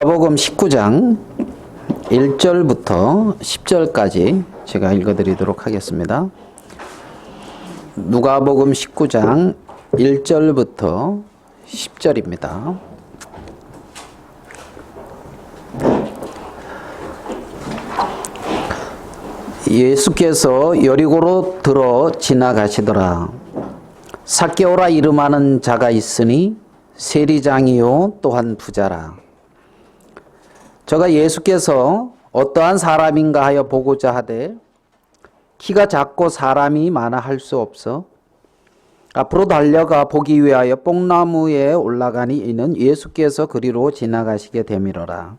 누가복음 19장 1절부터 10절까지 제가 읽어드리도록 하겠습니다. 누가복음 19장 1절부터 10절입니다. 예수께서 여리고로 들어 지나가시더라. 삭개오라 이름하는 자가 있으니 세리장이요 또한 부자라. 저가 예수께서 어떠한 사람인가 하여 보고자 하되 키가 작고 사람이 많아 할 수 없어 앞으로 달려가 보기 위하여 뽕나무에 올라가니 이는 예수께서 그리로 지나가시게 되밀어라.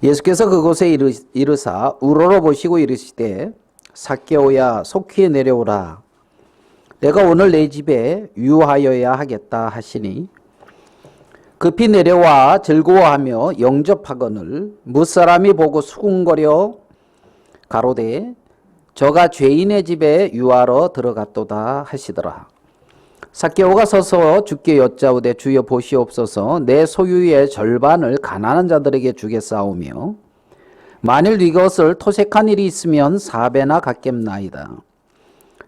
예수께서 그곳에 이르사 우러러 보시고 이르시되 삭개오야 속히 내려오라. 내가 오늘 내 집에 유하여야 하겠다 하시니 급히 내려와 즐거워하며 영접하거늘 무사람이 보고 수군거려 가로되 저가 죄인의 집에 유하러 들어갔도다 하시더라. 삭개오가 서서 주께 여짜오되 주여 보시옵소서 내 소유의 절반을 가난한 자들에게 주겠사오며 만일 이것을 토색한 일이 있으면 4배나 갚겠나이다.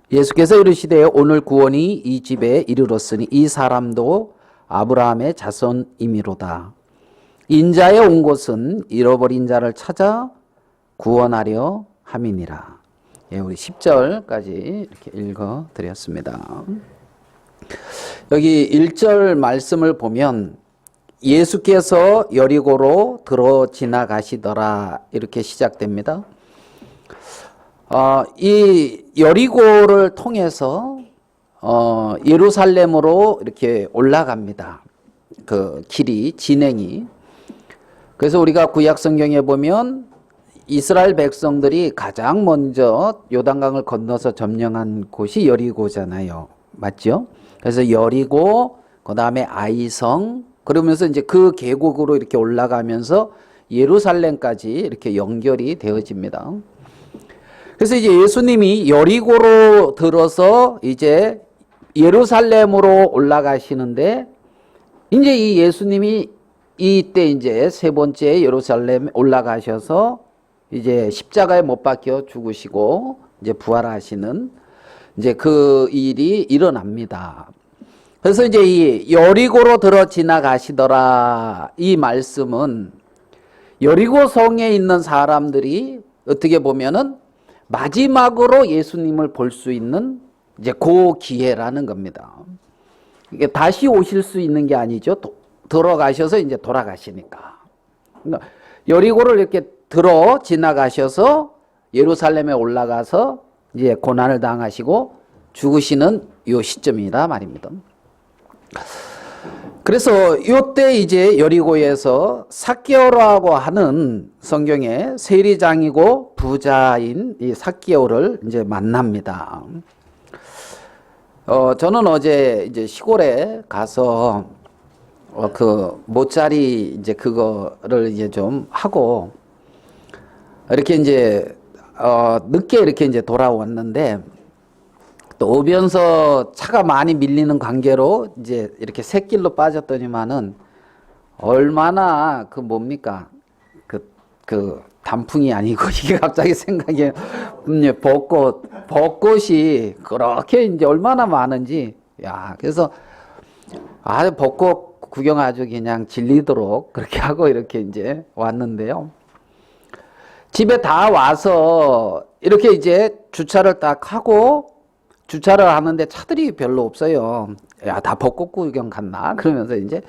예수께서 이르시되 오늘 구원이 이 집에 이르렀으니 이 사람도 아브라함의 자손이미로다. 인자에 온 곳은 잃어버린 자를 찾아 구원하려 함이니라. 예, 우리 10절까지 이렇게 읽어드렸습니다. 여기 1절 말씀을 보면 예수께서 여리고로 들어 지나가시더라 이렇게 시작됩니다. 이 여리고를 통해서 예루살렘으로 이렇게 올라갑니다. 그 길이 진행이. 그래서 우리가 구약 성경에 보면 이스라엘 백성들이 가장 먼저 요단강을 건너서 점령한 곳이 여리고잖아요. 맞죠? 그래서 여리고, 그 다음에 아이성, 그러면서 이제 그 계곡으로 이렇게 올라가면서 예루살렘까지 이렇게 연결이 되어집니다. 그래서 이제 예수님이 여리고로 들어서 이제 예루살렘으로 올라가시는데 이제 이 예수님이 이때 이제 세 번째 예루살렘 올라가셔서 이제 십자가에 못 박혀 죽으시고 이제 부활하시는 이제 그 일이 일어납니다. 그래서 이제 이 여리고로 들어 지나가시더라 이 말씀은 여리고 성에 있는 사람들이 어떻게 보면은 마지막으로 예수님을 볼 수 있는 이제 그 기회라는 겁니다. 이게 다시 오실 수 있는 게 아니죠. 들어가셔서 이제 돌아가시니까. 그러니까 여리고를 이렇게 들어 지나가셔서 예루살렘에 올라가서 이제 고난을 당하시고 죽으시는 요 시점이라 말입니다. 그래서 이때 이제 여리고에서 삭개오라고 하는 성경의 세리장이고 부자인 이 삭개오를 이제 만납니다. 저는 어제 이제 시골에 가서 그 모짜리 이제 그거를 이제 좀 하고 이렇게 이제 늦게 이렇게 이제 돌아왔는데 또 오면서 차가 많이 밀리는 관계로 이제 이렇게 샛길로 빠졌더니만은 얼마나 그 뭡니까 그 단풍이 아니고 이게 갑자기 생각에 벚꽃이 그렇게 이제 얼마나 많은지 그래서 벚꽃 구경 아주 그냥 질리도록 그렇게 하고 이렇게 이제 왔는데요. 집에 다 와서 이렇게 이제 주차를 딱 하고 주차를 하는데 차들이 별로 없어요. 다 벚꽃 구경 갔나? 그러면서 이제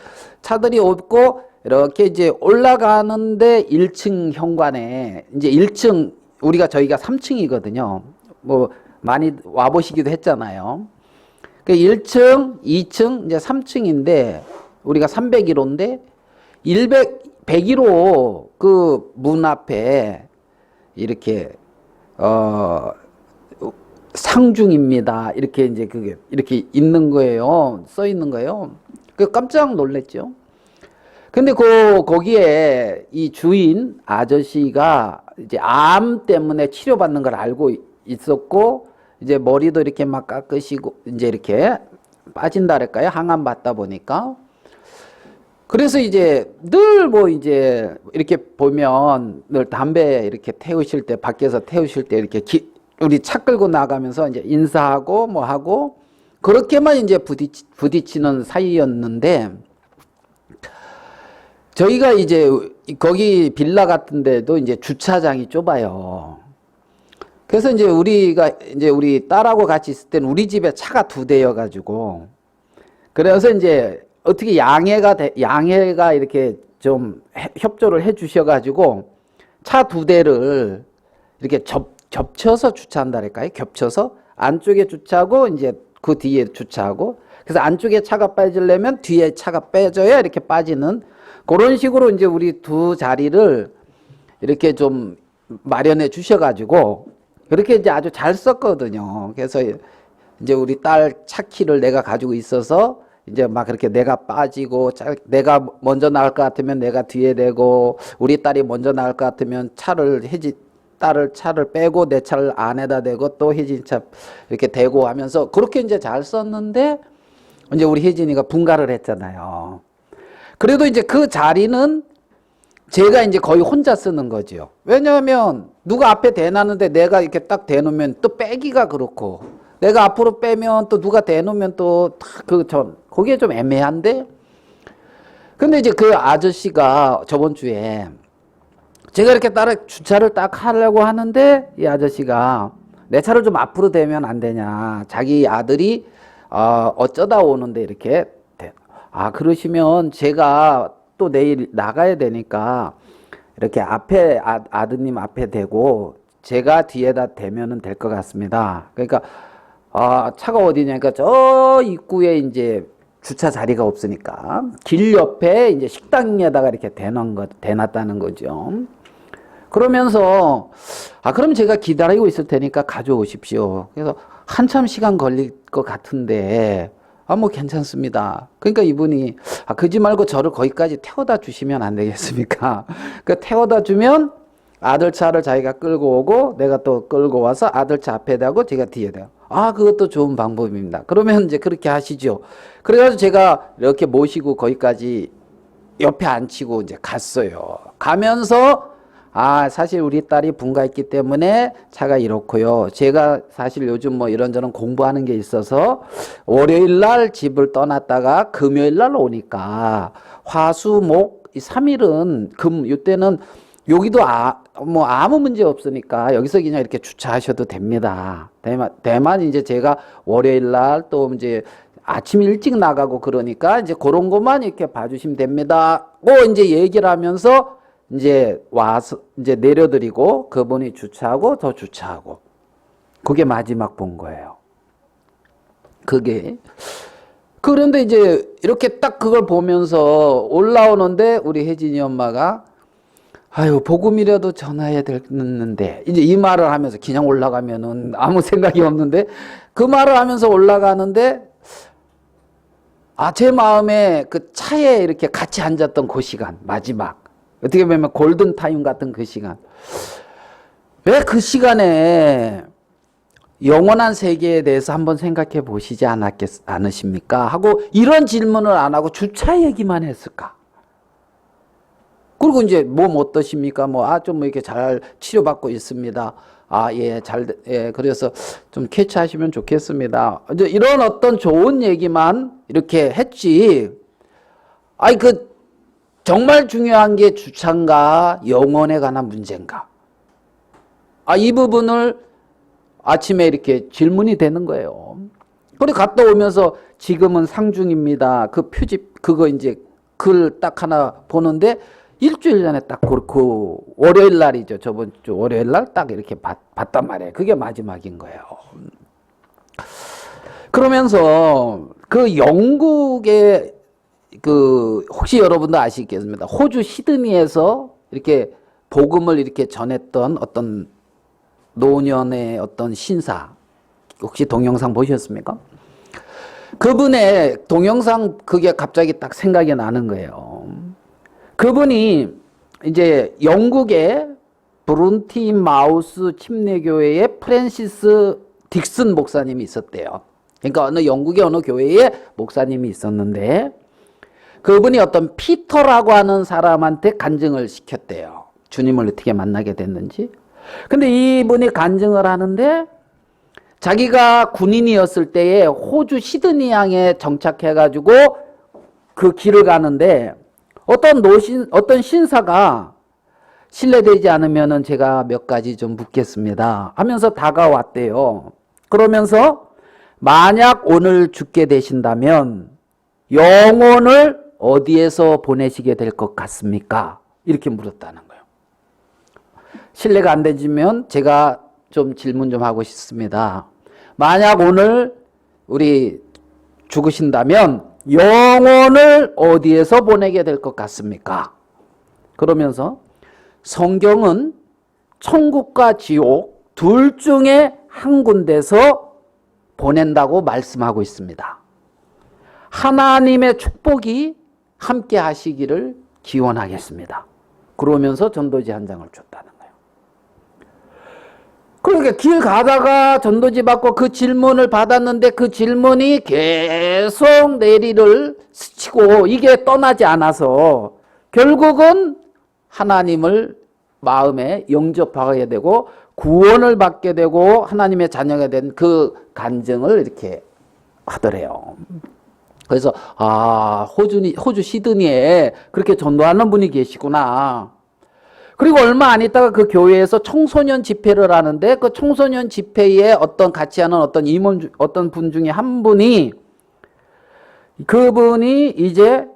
차들이 없고 이렇게 이제 올라가는데 1층 현관에 이제 1층 저희가 3층이거든요. 뭐 많이 와보시기도 했잖아요. 그 1층, 2층, 이제 3층인데 우리가 301호인데 101호 그 문 앞에 이렇게 상중입니다. 이렇게 이제 그게 이렇게 있는 거예요. 써 있는 거예요. 그 깜짝 놀랐죠. 근데 거기에 이 주인 아저씨가 이제 암 때문에 치료받는 걸 알고 있었고 이제 머리도 이렇게 막 깎으시고 이제 이렇게 빠진다 그럴까요? 항암 받다 보니까 그래서 이제 늘 뭐 이제 이렇게 보면 늘 담배 이렇게 태우실 때, 밖에서 태우실 때 이렇게 우리 차 끌고 나가면서 이제 인사하고 뭐 하고 그렇게만 이제 부딪히는 사이였는데, 저희가 이제 거기 빌라 같은 데도 이제 주차장이 좁아요. 그래서 이제 우리 딸하고 같이 있을 때는 우리 집에 차가 2대여 가지고, 그래서 이제 어떻게 양해가 이렇게 좀 협조를 해 주셔 가지고 차 2대를 이렇게 겹쳐서 주차한다랄까요? 겹쳐서 안쪽에 주차하고 이제 그 뒤에 주차하고, 그래서 안쪽에 차가 빠지려면 뒤에 차가 빼져야 이렇게 빠지는 그런 식으로 이제 우리 2 자리를 이렇게 좀 마련해 주셔가지고 그렇게 이제 아주 잘 썼거든요. 그래서 이제 우리 딸 차 키를 내가 가지고 있어서 이제 막 그렇게 내가 빠지고, 내가 먼저 나갈 것 같으면 내가 뒤에 대고, 우리 딸이 먼저 나갈 것 같으면 딸을 차를 빼고 내 차를 안에다 대고 또 혜진 차 이렇게 대고 하면서 그렇게 이제 잘 썼는데, 이제 우리 혜진이가 분가를 했잖아요. 그래도 이제 그 자리는 제가 이제 거의 혼자 쓰는 거죠. 왜냐하면 누가 앞에 대놨는데 내가 이렇게 딱 대놓으면 또 빼기가 그렇고, 내가 앞으로 빼면 또 누가 대놓으면 또 거기에 좀 애매한데. 근데 이제 그 아저씨가 저번 주에 제가 이렇게 주차를 딱 하려고 하는데, 이 아저씨가 내 차를 좀 앞으로 대면 안 되냐, 자기 아들이 어쩌다 오는데 이렇게 그러시면 제가 또 내일 나가야 되니까 이렇게 앞에 아드님 앞에 대고 제가 뒤에다 대면은 될 것 같습니다. 그러니까 차가 어디냐니까 저 입구에 이제 주차 자리가 없으니까 길 옆에 이제 식당에다가 이렇게 대놨다는 거죠. 그러면서 그럼 제가 기다리고 있을 테니까 가져오십시오. 그래서 한참 시간 걸릴 것 같은데 뭐 괜찮습니다. 그러니까 이분이 그러지 말고 저를 거기까지 태워다 주시면 안 되겠습니까? 그 태워다 주면 아들 차를 자기가 끌고 오고 내가 또 끌고 와서 아들 차 앞에 대고 제가 뒤에 대고. 그것도 좋은 방법입니다. 그러면 이제 그렇게 하시죠. 그래가지고 제가 이렇게 모시고 거기까지 옆에 앉히고 이제 갔어요. 가면서 사실 우리 딸이 분가했기 때문에 차가 이렇고요. 제가 사실 요즘 뭐 이런저런 공부하는 게 있어서 월요일 날 집을 떠났다가 금요일 날 오니까 화수목 3일은 이때는 여기도 뭐 아무 문제 없으니까 여기서 그냥 이렇게 주차하셔도 됩니다. 다만 이제 제가 월요일 날 또 이제 아침 일찍 나가고 그러니까 이제 그런 것만 이렇게 봐주시면 됩니다. 이제 얘기를 하면서 이제 와서 이제 내려드리고 그분이 주차하고 더 주차하고, 그게 마지막 본 거예요. 그런데 이제 이렇게 딱 그걸 보면서 올라오는데 우리 혜진이 엄마가 복음이라도 전해야 되는데, 이제 이 말을 하면서 그냥 올라가면은 아무 생각이 없는데 그 말을 하면서 올라가는데 제 마음에 그 차에 이렇게 같이 앉았던 그 시간, 마지막 어떻게 보면 골든타임 같은 그 시간, 왜 그 시간에 영원한 세계에 대해서 한번 생각해 보시지 않으십니까? 하고 이런 질문을 안 하고 주차 얘기만 했을까? 그리고 이제 몸 어떠십니까? 좀 이렇게 잘 치료받고 있습니다. 그래서 좀 캐치하시면 좋겠습니다. 이제 이런 어떤 좋은 얘기만 이렇게 했지. 정말 중요한 게 주차인가, 영혼에 관한 문제인가? 이 부분을 아침에 이렇게 질문이 되는 거예요. 그리고 갔다 오면서 지금은 상중입니다. 그 표집, 그거 이제 글 딱 하나 보는데 일주일 전에 딱 그 월요일 날이죠. 저번 주 월요일 날 딱 이렇게 봤단 말이에요. 그게 마지막인 거예요. 그러면서 그 영국의 혹시 여러분도 아시겠습니다. 호주 시드니에서 이렇게 복음을 이렇게 전했던 어떤 노년의 어떤 신사, 혹시 동영상 보셨습니까? 그분의 동영상 그게 갑자기 딱 생각이 나는 거예요. 그분이 이제 영국의 브룬티 마우스 침례교회의 프랜시스 딕슨 목사님이 있었대요. 그러니까 영국의 어느 교회에 목사님이 있었는데, 그분이 어떤 피터라고 하는 사람한테 간증을 시켰대요. 주님을 어떻게 만나게 됐는지. 근데 이분이 간증을 하는데 자기가 군인이었을 때에 호주 시드니항에 정착해가지고 그 길을 가는데 어떤 신사가 실례되지 않으면은 제가 몇 가지 좀 묻겠습니다 하면서 다가왔대요. 그러면서 만약 오늘 죽게 되신다면 영혼을 어디에서 보내시게 될 것 같습니까? 이렇게 물었다는 거예요. 실례가 안 되시면 제가 좀 질문 좀 하고 싶습니다. 만약 오늘 우리 죽으신다면 영혼을 어디에서 보내게 될 것 같습니까? 그러면서 성경은 천국과 지옥 둘 중에 한 군데서 보낸다고 말씀하고 있습니다. 하나님의 축복이 함께 하시기를 기원하겠습니다. 그러면서 전도지 한 장을 줬다는 거예요. 그러니까 길 가다가 전도지 받고 그 질문을 받았는데 그 질문이 계속 내리를 스치고 이게 떠나지 않아서 결국은 하나님을 마음에 영접하게 되고 구원을 받게 되고 하나님의 자녀가 된 그 간증을 이렇게 하더래요. 그래서 호주 시드니에 그렇게 전도하는 분이 계시구나. 그리고 얼마 안 있다가 그 교회에서 청소년 집회를 하는데 그 청소년 집회에 같이 하는 어떤 분 중에 한 분이 그분이 이제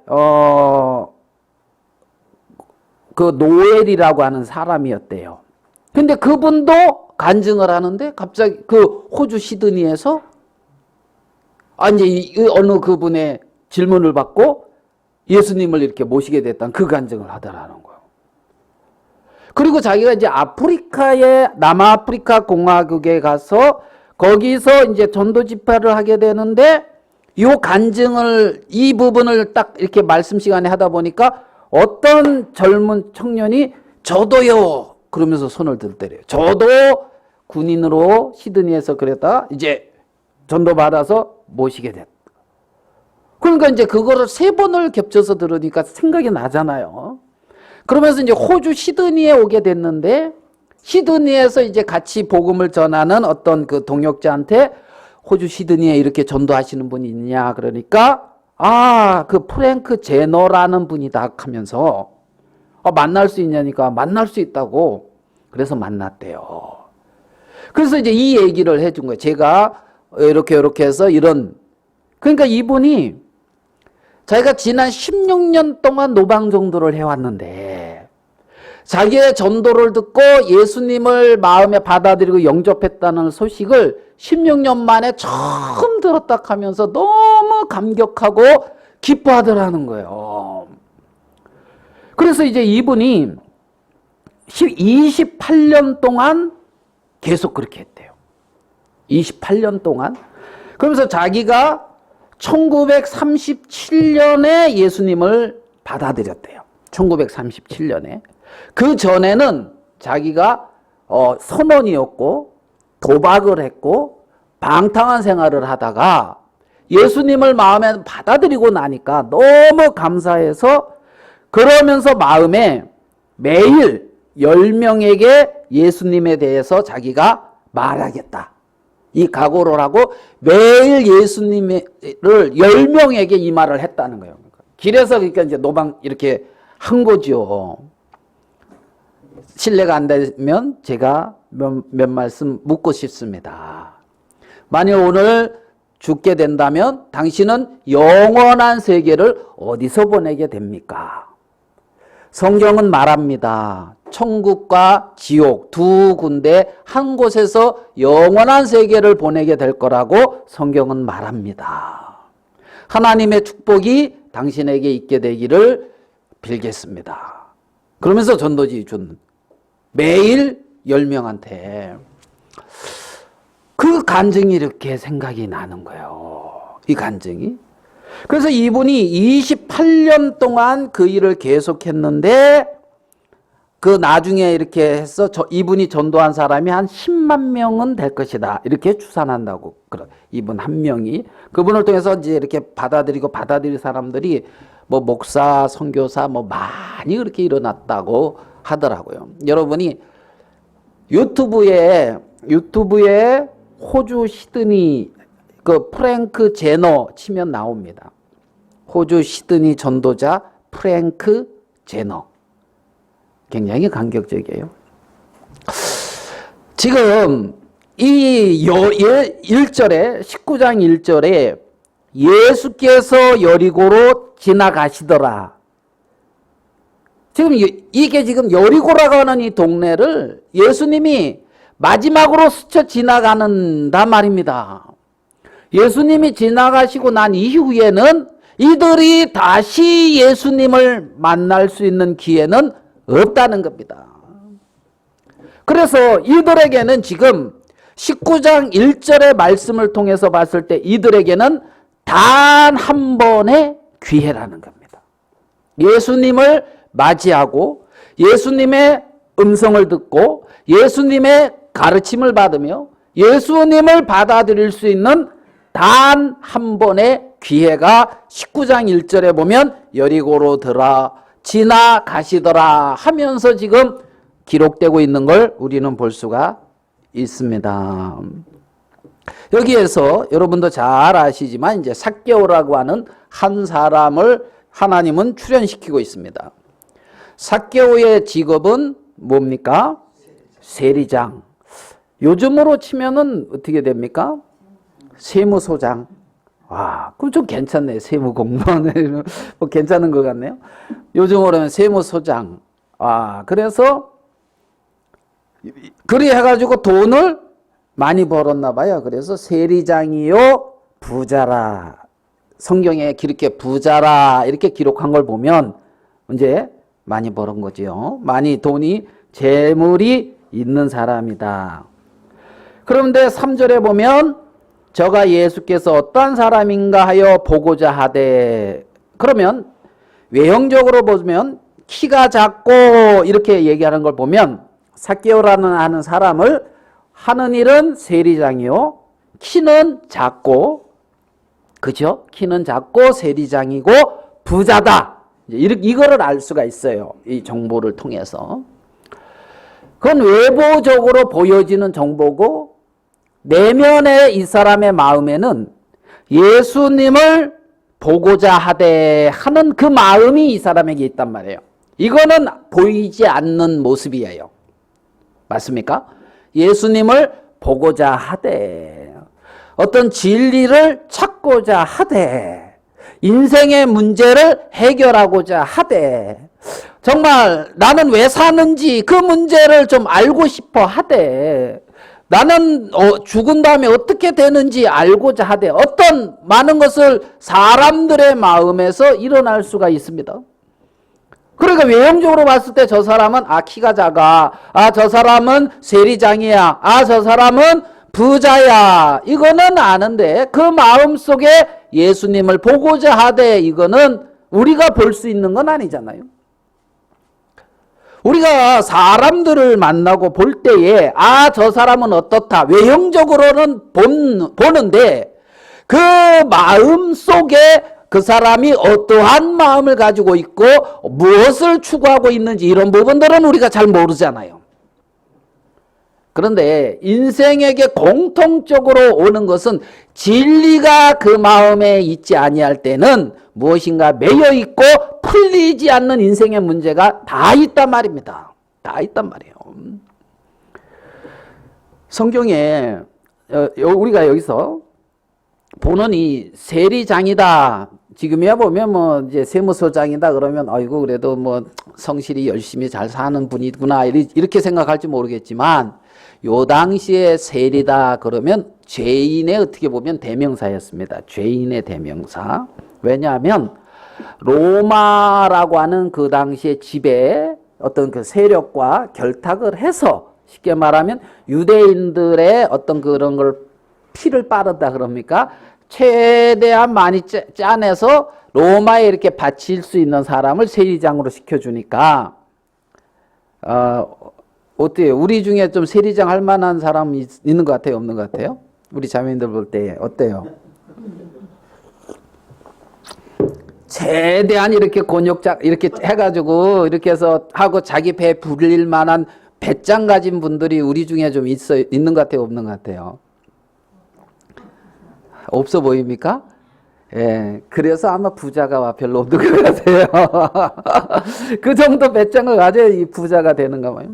그 노엘이라고 하는 사람이었대요. 근데 그분도 간증을 하는데 갑자기 그 호주 시드니에서 이제 어느 그분의 질문을 받고 예수님을 이렇게 모시게 됐다는 그 간증을 하더라는 거예요. 그리고 자기가 이제 남아프리카 공화국에 가서 거기서 이제 전도 집회를 하게 되는데 이 부분을 딱 이렇게 말씀 시간에 하다 보니까 어떤 젊은 청년이 저도요 그러면서 손을 들더래요. 저도 군인으로 시드니에서 그랬다 이제 전도 받아서 모시게 됐다. 그러니까 이제 그거를 3번을 겹쳐서 들으니까 생각이 나잖아요. 그러면서 이제 호주 시드니에 오게 됐는데 시드니에서 이제 같이 복음을 전하는 어떤 그 동역자한테 호주 시드니에 이렇게 전도하시는 분이 있냐 그러니까 그 프랭크 제너라는 분이다 하면서 만날 수 있냐니까 만날 수 있다고 그래서 만났대요. 그래서 이제 이 얘기를 해준 거예요. 제가 이렇게 해서 그러니까 이분이 자기가 지난 16년 동안 노방정도를 해왔는데 자기의 전도를 듣고 예수님을 마음에 받아들이고 영접했다는 소식을 16년 만에 처음 들었다 하면서 너무 감격하고 기뻐하더라는 거예요. 그래서 이제 이분이 28년 동안 계속 그렇게 했대요. 28년 동안. 그러면서 자기가 1937년에 예수님을 받아들였대요. 1937년에. 그 전에는 자기가 선원이었고 도박을 했고 방탕한 생활을 하다가 예수님을 마음에 받아들이고 나니까 너무 감사해서 그러면서 마음에 매일 10명에게 예수님에 대해서 자기가 말하겠다. 이 각오를 하고 매일 예수님을 10명에게 이 말을 했다는 거예요. 길에서 그러니까 이제 노방 이렇게 한 거죠. 신뢰가 안 되면 제가 몇 말씀 묻고 싶습니다. 만약 오늘 죽게 된다면 당신은 영원한 세계를 어디서 보내게 됩니까? 성경은 말합니다. 천국과 지옥 두 군데 한 곳에서 영원한 세계를 보내게 될 거라고 성경은 말합니다. 하나님의 축복이 당신에게 있게 되기를 빌겠습니다. 그러면서 전도지 준 매일 10명한테 그 간증이 이렇게 생각이 나는 거예요. 이 간증이. 그래서 이분이 28년 동안 그 일을 계속했는데 그 나중에 이렇게 해서 이분이 전도한 사람이 한 10만 명은 될 것이다. 이렇게 추산한다고. 이분 한 명이. 그분을 통해서 이제 이렇게 받아들일 사람들이 뭐 목사, 선교사 뭐 많이 그렇게 일어났다고 하더라고요. 여러분이 유튜브에 호주 시드니 그 프랭크 제너 치면 나옵니다. 호주 시드니 전도자 프랭크 제너. 굉장히 감격적이에요. 지금 이 1절에 19장 1절에 예수께서 여리고로 지나가시더라. 지금 이게 지금 여리고라고 하는 이 동네를 예수님이 마지막으로 스쳐 지나가는단 말입니다. 예수님이 지나가시고 난 이후에는 이들이 다시 예수님을 만날 수 있는 기회는 없다는 겁니다. 그래서 이들에게는 지금 19장 1절의 말씀을 통해서 봤을 때 이들에게는 단 한 번의 기회라는 겁니다. 예수님을 맞이하고 예수님의 음성을 듣고 예수님의 가르침을 받으며 예수님을 받아들일 수 있는 단 한 번의 기회가 19장 1절에 보면 여리고로 지나가시더라 하면서 지금 기록되고 있는 걸 우리는 볼 수가 있습니다. 여기에서 여러분도 잘 아시지만 이제 삭개오라고 하는 한 사람을 하나님은 출현시키고 있습니다. 삭개오의 직업은 뭡니까? 세리장. 요즘으로 치면은 어떻게 됩니까? 세무소장. 와, 그럼 좀 괜찮네. 세무 공무원. 뭐 괜찮은 것 같네요. 요즘으로는 세무소장. 아, 그래서 그리 해가지고 돈을 많이 벌었나 봐요. 그래서 세리장이요 부자라. 성경에 이렇게 부자라 이렇게 기록한 걸 보면 이제 많이 벌은 거지요. 많이 돈이 재물이 있는 사람이다. 그런데 3절에 보면 저가 예수께서 어떠한 사람인가 하여 보고자 하되, 그러면 외형적으로 보면 키가 작고 이렇게 얘기하는 걸 보면 삭개오라는 하는 사람을 하는 일은 세리장이요 키는 작고, 그죠? 키는 작고 세리장이고 부자다. 이거를 알 수가 있어요. 이 정보를 통해서. 그건 외부적으로 보여지는 정보고 내면의 이 사람의 마음에는 예수님을 보고자 하되 하는 그 마음이 이 사람에게 있단 말이에요. 이거는 보이지 않는 모습이에요. 맞습니까? 예수님을 보고자 하되, 어떤 진리를 찾고자 하되, 인생의 문제를 해결하고자 하되, 정말 나는 왜 사는지 그 문제를 좀 알고 싶어 하되, 나는 죽은 다음에 어떻게 되는지 알고자 하되, 어떤 많은 것을 사람들의 마음에서 일어날 수가 있습니다. 그러니까 외형적으로 봤을 때 저 사람은 키가 작아, 저 사람은 세리장이야, 저 사람은 부자야, 이거는 아는데 그 마음속에 예수님을 보고자 하되 이거는 우리가 볼 수 있는 건 아니잖아요. 우리가 사람들을 만나고 볼 때에 저 사람은 어떻다 외형적으로는 보는데 그 마음 속에 그 사람이 어떠한 마음을 가지고 있고 무엇을 추구하고 있는지 이런 부분들은 우리가 잘 모르잖아요. 그런데 인생에게 공통적으로 오는 것은 진리가 그 마음에 있지 아니할 때는 무엇인가 매여 있고 풀리지 않는 인생의 문제가 다 있단 말입니다. 다 있단 말이에요. 성경에 우리가 여기서 보는 이 세리장이다. 지금이야 보면 뭐 이제 세무서장이다 그러면 아이고 그래도 뭐 성실히 열심히 잘 사는 분이구나 이렇게 생각할지 모르겠지만, 요 당시에 세리다 그러면 죄인의 어떻게 보면 대명사였습니다. 죄인의 대명사. 왜냐하면 로마라고 하는 그 당시에 지배 어떤 그 세력과 결탁을 해서 쉽게 말하면 유대인들의 어떤 그런 걸 피를 빠르다 그럽니까? 최대한 많이 짜내서 로마에 이렇게 바칠 수 있는 사람을 세리장으로 시켜주니까 어때요? 우리 중에 좀 세리장 할 만한 사람 있는 것 같아요? 없는 것 같아요? 우리 자매님들 볼 때 어때요? 최대한 이렇게 곤욕작 이렇게 해가지고 이렇게 해서 하고 자기 배에 불릴 만한 배짱 가진 분들이 우리 중에 좀 있는 것 같아요, 없는 것 같아요? 없어 보입니까? 예, 그래서 아마 부자가 별로 없는 것 같아요. 그 정도 배짱을 가져야 이 부자가 되는가 봐요.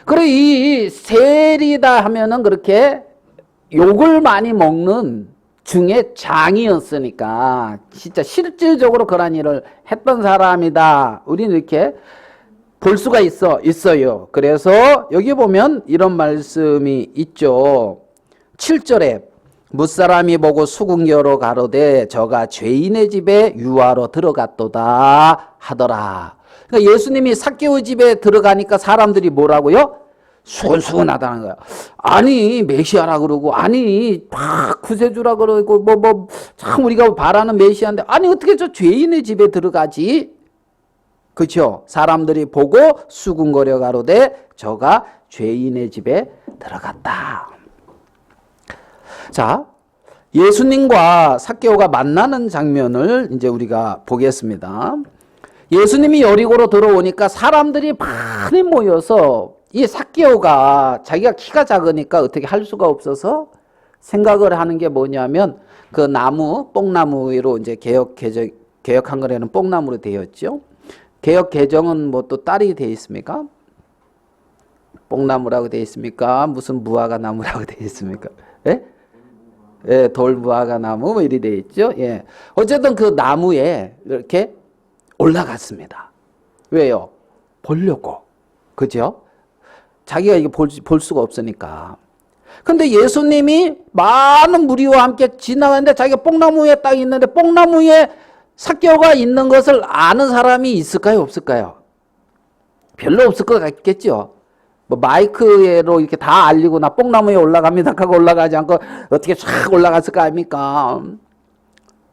그리고 이 세리다 하면은 그렇게 욕을 많이 먹는 중에 장이었으니까 진짜 실질적으로 그런 일을 했던 사람이다. 우리는 이렇게 볼 수가 있어요. 그래서 여기 보면 이런 말씀이 있죠. 7절에 무사람이 보고 수군겨로 가로되 저가 죄인의 집에 유하러 들어갔도다 하더라. 그러니까 예수님이 삭개오 집에 들어가니까 사람들이 뭐라고요? 수근수근하다는 거야. 아니 메시아라 그러고 아니 막 구세주라 그러고 참 우리가 바라는 메시아인데 아니 어떻게 저 죄인의 집에 들어가지? 그렇죠? 사람들이 보고 수군거려 가로되 저가 죄인의 집에 들어갔다. 자, 예수님과 삭개오가 만나는 장면을 이제 우리가 보겠습니다. 예수님이 여리고로 들어오니까 사람들이 많이 모여서 이 삭개오가 자기가 키가 작으니까 어떻게 할 수가 없어서 생각을 하는 게 뭐냐면 그 나무, 뽕나무로 이제 개혁한 거에는 뽕나무로 되었죠. 개혁 개정은 뭐 또 딸이 되어 있습니까? 뽕나무라고 되어 있습니까? 무슨 무화과 나무라고 되어 있습니까? 예? 예, 돌무화과 나무 뭐 이리 되어 있죠. 예. 어쨌든 그 나무에 이렇게 올라갔습니다. 왜요? 보려고. 그죠? 자기가 이게 볼 수가 없으니까. 근데 예수님이 많은 무리와 함께 지나가는데 자기가 뽕나무에 딱 있는데 뽕나무에 삭개오가 있는 것을 아는 사람이 있을까요? 없을까요? 별로 없을 것 같겠죠. 뭐 마이크로 이렇게 다 알리고 나 뽕나무에 올라갑니다 하고 올라가지 않고 어떻게 쫙 올라갔을 거 아닙니까?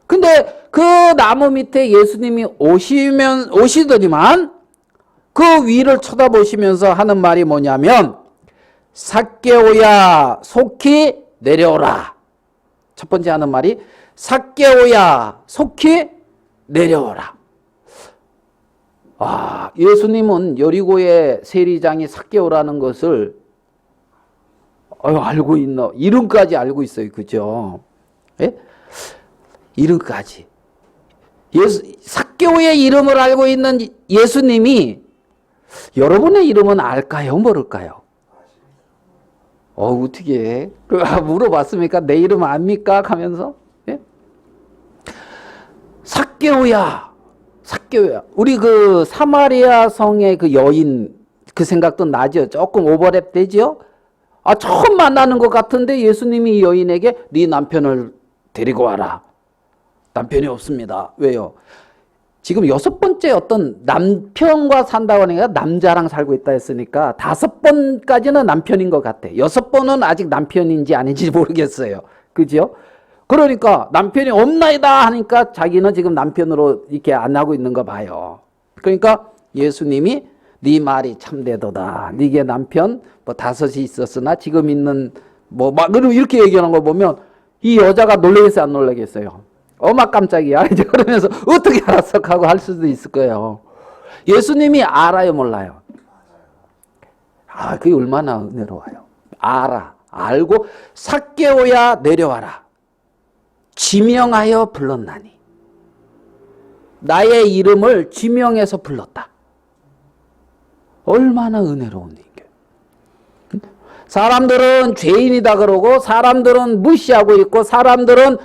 근데 그 나무 밑에 예수님이 오시더니만 그 위를 쳐다보시면서 하는 말이 뭐냐면 삭개오야 속히 내려오라. 첫 번째 하는 말이 삭개오야 속히 내려오라. 아, 예수님은 여리고의 세리장이 삭개오라는 것을 알고 있나? 이름까지 알고 있어요. 그죠? 예? 이름까지. 삭개오의 이름을 알고 있는 예수님이 여러분의 이름은 알까요? 모를까요? 어떻게 물어봤습니까? 내 이름 압니까? 하면서 예? 삭개오야. 우리 그 사마리아 성의 그 여인 그 생각도 나죠. 조금 오버랩 되죠. 아, 처음 만나는 것 같은데 예수님이 이 여인에게 네 남편을 데리고 와라. 남편이 없습니다. 왜요? 지금 6번째 어떤 남편과 산다고 하니까 남자랑 살고 있다 했으니까 5번까지는 남편인 것 같아. 6번은 아직 남편인지 아닌지 모르겠어요. 그죠? 그러니까 남편이 없나이다 하니까 자기는 지금 남편으로 이렇게 안 하고 있는 거 봐요. 그러니까 예수님이 네 말이 참되도다. 네게 남편 뭐 5이 있었으나 지금 있는 뭐 막 이렇게 얘기하는 거 보면 이 여자가 놀라겠어요, 안 놀라겠어요? 어마 깜짝이야. 이제 그러면서 어떻게 알았어? 하고 할 수도 있을 거예요. 예수님이 알아요, 몰라요? 아, 그게 얼마나 은혜로워요. 알고 삭개오야 내려와라. 지명하여 불렀나니. 나의 이름을 지명해서 불렀다. 얼마나 은혜로운 일이에요. 사람들은 죄인이다 그러고 사람들은 무시하고 있고 사람들은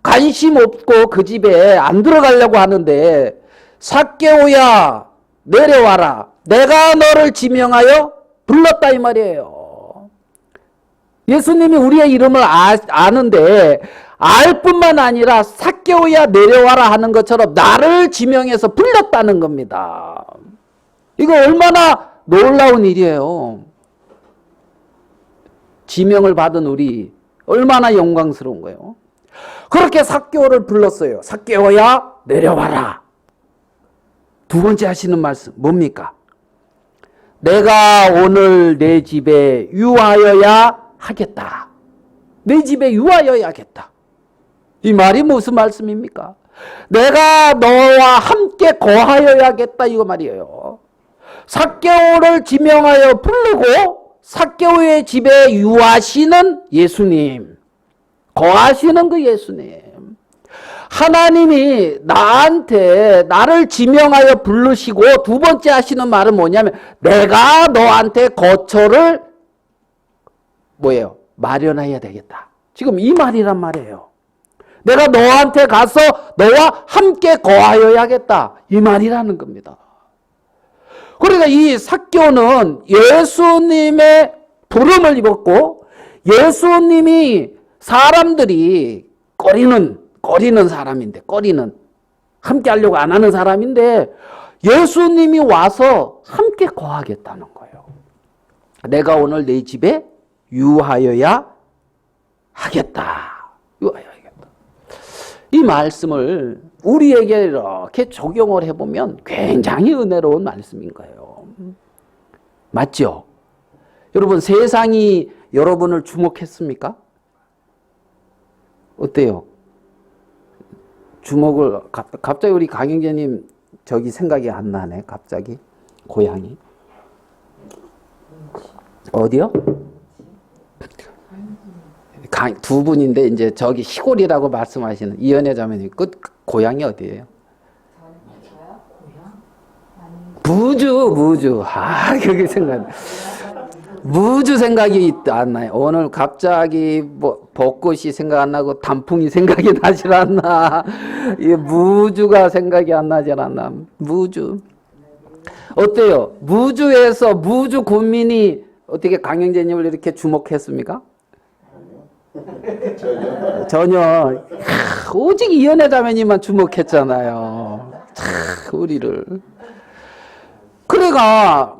관심 없고 그 집에 안 들어가려고 하는데 삭개오야 내려와라. 내가 너를 지명하여 불렀다 이 말이에요. 예수님이 우리의 이름을 아는데 알 뿐만 아니라 삭개오야 내려와라 하는 것처럼 나를 지명해서 불렀다는 겁니다. 이거 얼마나 놀라운 일이에요. 지명을 받은 우리 얼마나 영광스러운 거예요. 그렇게 삭개오를 불렀어요. 삭개오야 내려와라. 두 번째 하시는 말씀 뭡니까? 내가 오늘 내 집에 유하여야 하겠다. 내 집에 유하여야 하겠다. 이 말이 무슨 말씀입니까? 내가 너와 함께 거하여야겠다 이거 말이에요. 삭개오를 지명하여 부르고 삭개오의 집에 유하시는 예수님, 거하시는 그 예수님. 하나님이 나를 지명하여 부르시고 두 번째 하시는 말은 뭐냐면 내가 너한테 거처를 뭐예요? 마련해야 되겠다. 지금 이 말이란 말이에요. 내가 너한테 가서 너와 함께 거하여야겠다. 이 말이라는 겁니다. 그러니까 이 삭개오는 예수님의 부름을 입었고 예수님이 사람들이 꺼리는 사람인데 함께 하려고 안 하는 사람인데 예수님이 와서 함께 거하겠다는 거예요. 내가 오늘 내 집에 유하여야 하겠다. 이 말씀을 우리에게 이렇게 적용을 해보면 굉장히 은혜로운 말씀인 거예요. 맞죠? 여러분 세상이 여러분을 주목했습니까? 어때요? 주목을 갑자기 우리 강영재님 저기 생각이 안 나네. 갑자기 고향이 어디요? 두 분인데 이제 저기 시골이라고 말씀하시는 이연혜 자매님 끝 고향이 어디예요? 무주. 그게 생각. 무주 생각이 안 나요. 오늘 갑자기 뭐 벚꽃이 생각 안 나고 단풍이 생각이 나질 않나. 이 무주가 생각이 안 나질 않나. 무주. 어때요? 무주에서 무주 군민이 어떻게 강영재님을 이렇게 주목했습니까? 전혀. 오직 이연혜 자매님만 주목했잖아요. 우리를. 그러니까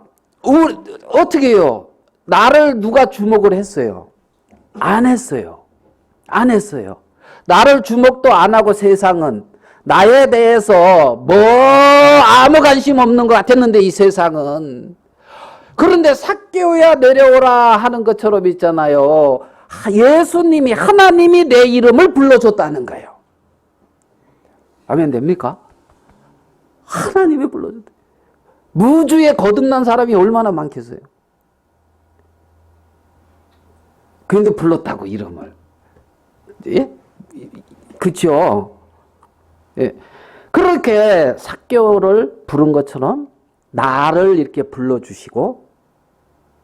어떻게 해요? 나를 누가 주목을 했어요? 안 했어요. 나를 주목도 안 하고 세상은 나에 대해서 뭐 아무 관심 없는 것 같았는데 이 세상은. 그런데 삭개오야 내려오라 하는 것처럼 있잖아요. 예수님이 하나님이 내 이름을 불러줬다는 거예요. 아멘 됩니까? 하나님이 불러줬다. 무주에 거듭난 사람이 얼마나 많겠어요? 그런데 불렀다고 이름을. 예? 그렇죠? 예. 그렇게 삭개오를 부른 것처럼 나를 이렇게 불러주시고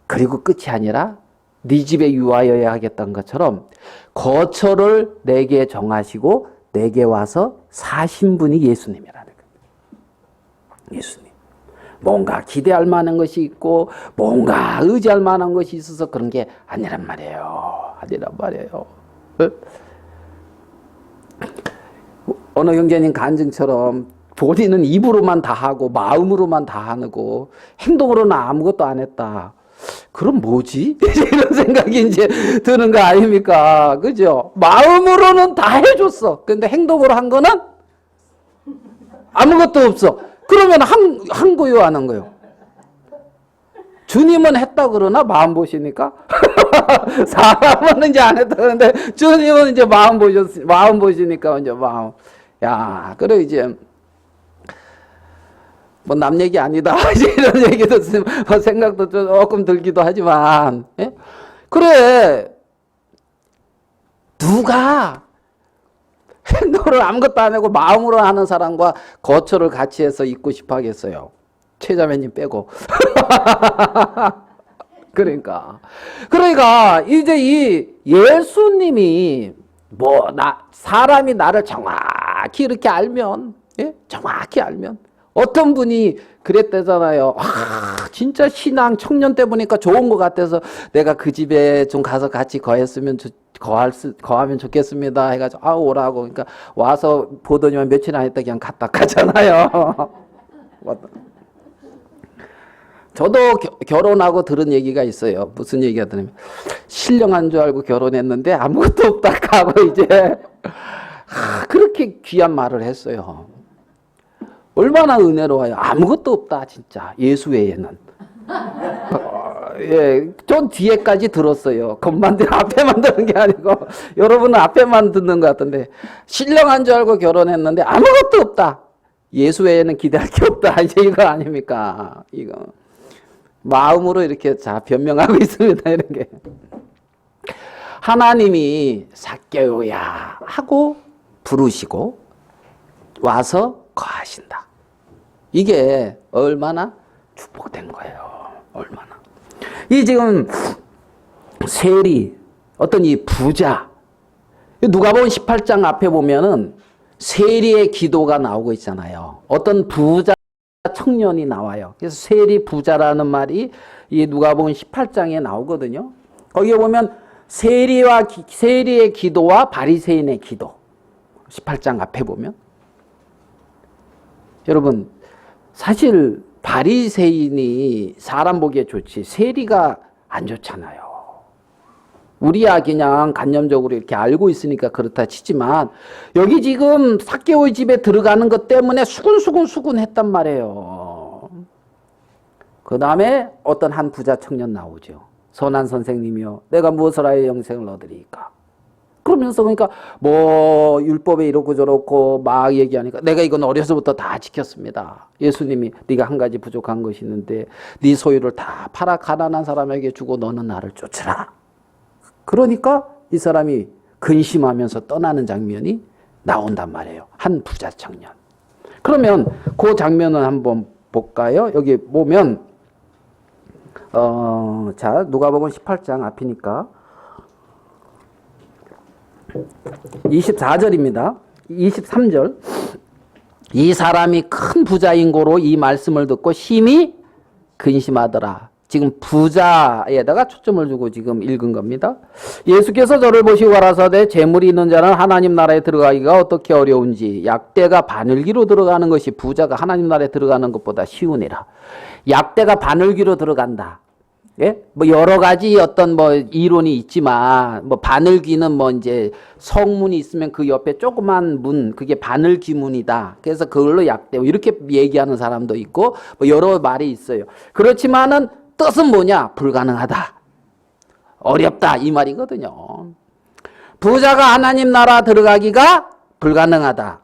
그리고 끝이 아니라 네 집에 유하여야 하겠다는 것처럼 거처를 내게 정하시고 내게 와서 사신 분이 예수님이라는 거예요. 예수님. 뭔가 기대할 만한 것이 있고 뭔가 의지할 만한 것이 있어서 그런 게 아니란 말이에요. 어느 형제님 간증처럼 본인은 입으로만 다 하고 마음으로만 다 하고 행동으로는 아무것도 안 했다. 그럼 뭐지? 이런 생각이 이제 드는 거 아닙니까? 그죠? 마음으로는 다 해줬어. 근데 행동으로 한 거는 아무것도 없어. 그러면 한 거요, 안 한 거요? 주님은 했다 그러나 마음 보시니까? 사람은 이제 안 했다 그러는데 주님은 이제 마음 보시니까 이제 마음. 야, 그래 이제 뭐 남 얘기 아니다. 이런 얘기도 뭐 생각도 조금 들기도 하지만, 예? 그래 누가 행동을 아무것도 안 하고 마음으로 하는 사람과 거처를 같이 해서 있고 싶어 하겠어요. 최자매님 빼고. 그러니까 이제 이 예수님이 사람이 나를 정확히 이렇게 알면, 예? 정확히 알면 어떤 분이 그랬대잖아요. 진짜 신앙 청년 때 보니까 좋은 것 같아서 내가 그 집에 좀 가서 같이 거하면 좋겠습니다. 해가지고 오라고. 그러니까 와서 보더니만 며칠 안 있다 그냥 갔다 가잖아요. 저도 결혼하고 들은 얘기가 있어요. 무슨 얘기가 들으면 신령한 줄 알고 결혼했는데 아무것도 없다 하고 이제 그렇게 귀한 말을 했어요. 얼마나 은혜로워요. 아무것도 없다 진짜 예수 외에는. 예, 전 뒤에까지 들었어요. 겉만 앞에만 듣는 게 아니고 여러분은 앞에만 듣는 것 같은데 신령한 줄 알고 결혼했는데 아무것도 없다. 예수 외에는 기대할 게 없다. 이제 이거 아닙니까? 이거 마음으로 이렇게 자 변명하고 있습니다. 이런 게 하나님이 삭개오야 하고 부르시고 와서 거하신다. 이게 얼마나 축복된 거예요. 얼마나. 이 지금 세리 어떤 이 부자 누가복음 18장 앞에 보면은 세리의 기도가 나오고 있잖아요. 어떤 부자 청년이 나와요. 그래서 세리 부자라는 말이 이 누가복음 18장에 나오거든요. 거기에 보면 세리의 기도와 바리새인의 기도 18장 앞에 보면 여러분 사실 바리새인이 사람 보기에 좋지 세리가 안 좋잖아요. 우리야 그냥 간념적으로 이렇게 알고 있으니까 그렇다 치지만 여기 지금 삭개오의 집에 들어가는 것 때문에 수군수군 했단 말이에요. 그 다음에 어떤 한 부자 청년 나오죠. 선한 선생님이요 내가 무엇을 하여 영생을 얻으리까. 그러면서 그러니까 뭐 율법에 이렇고 저렇고 막 얘기하니까 내가 이건 어려서부터 다 지켰습니다. 예수님이 네가 한 가지 부족한 것이 있는데 네 소유를 다 팔아 가난한 사람에게 주고 너는 나를 쫓으라. 그러니까 이 사람이 근심하면서 떠나는 장면이 나온단 말이에요. 한 부자 청년. 그러면 그 장면을 한번 볼까요? 여기 보면 자 누가복음 18장 앞이니까 24절입니다. 23절. 이 사람이 큰 부자인 고로 이 말씀을 듣고 심히 근심하더라. 지금 부자에다가 초점을 주고 지금 읽은 겁니다. 예수께서 저를 보시고 가라사대 재물이 있는 자는 하나님 나라에 들어가기가 어떻게 어려운지 약대가 바늘기로 들어가는 것이 부자가 하나님 나라에 들어가는 것보다 쉬우니라. 약대가 바늘기로 들어간다. 예? 뭐 여러 가지 어떤 뭐 이론이 있지만 뭐 바늘귀는 뭐 이제 성문이 있으면 그 옆에 조그만 문 그게 바늘귀 문이다. 그래서 그걸로 약대 이렇게 얘기하는 사람도 있고 뭐 여러 말이 있어요. 그렇지만은 뜻은 뭐냐? 불가능하다. 어렵다 이 말이거든요. 부자가 하나님 나라 들어가기가 불가능하다.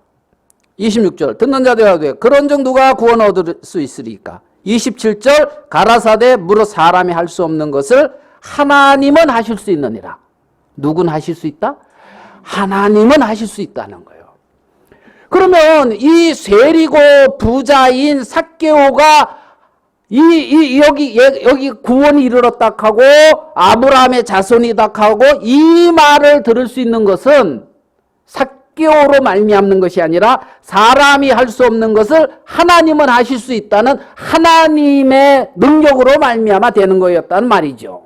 26절 듣는 자들아 돼. 그런즉 누가 구원 얻을 수 있으리까? 27절 가라사대 무릇 사람이 할 수 없는 것을 하나님은 하실 수 있느니라. 누군 하실 수 있다? 하나님은 하실 수 있다는 거예요. 그러면 이 세리고 부자인 삭개오가 여기 구원이 이르렀다 하고 아브라함의 자손이다 하고 이 말을 들을 수 있는 것은 삭개오로 말미암는 것이 아니라 사람이 할 수 없는 것을 하나님은 하실 수 있다는 하나님의 능력으로 말미암아 되는 거였다는 말이죠.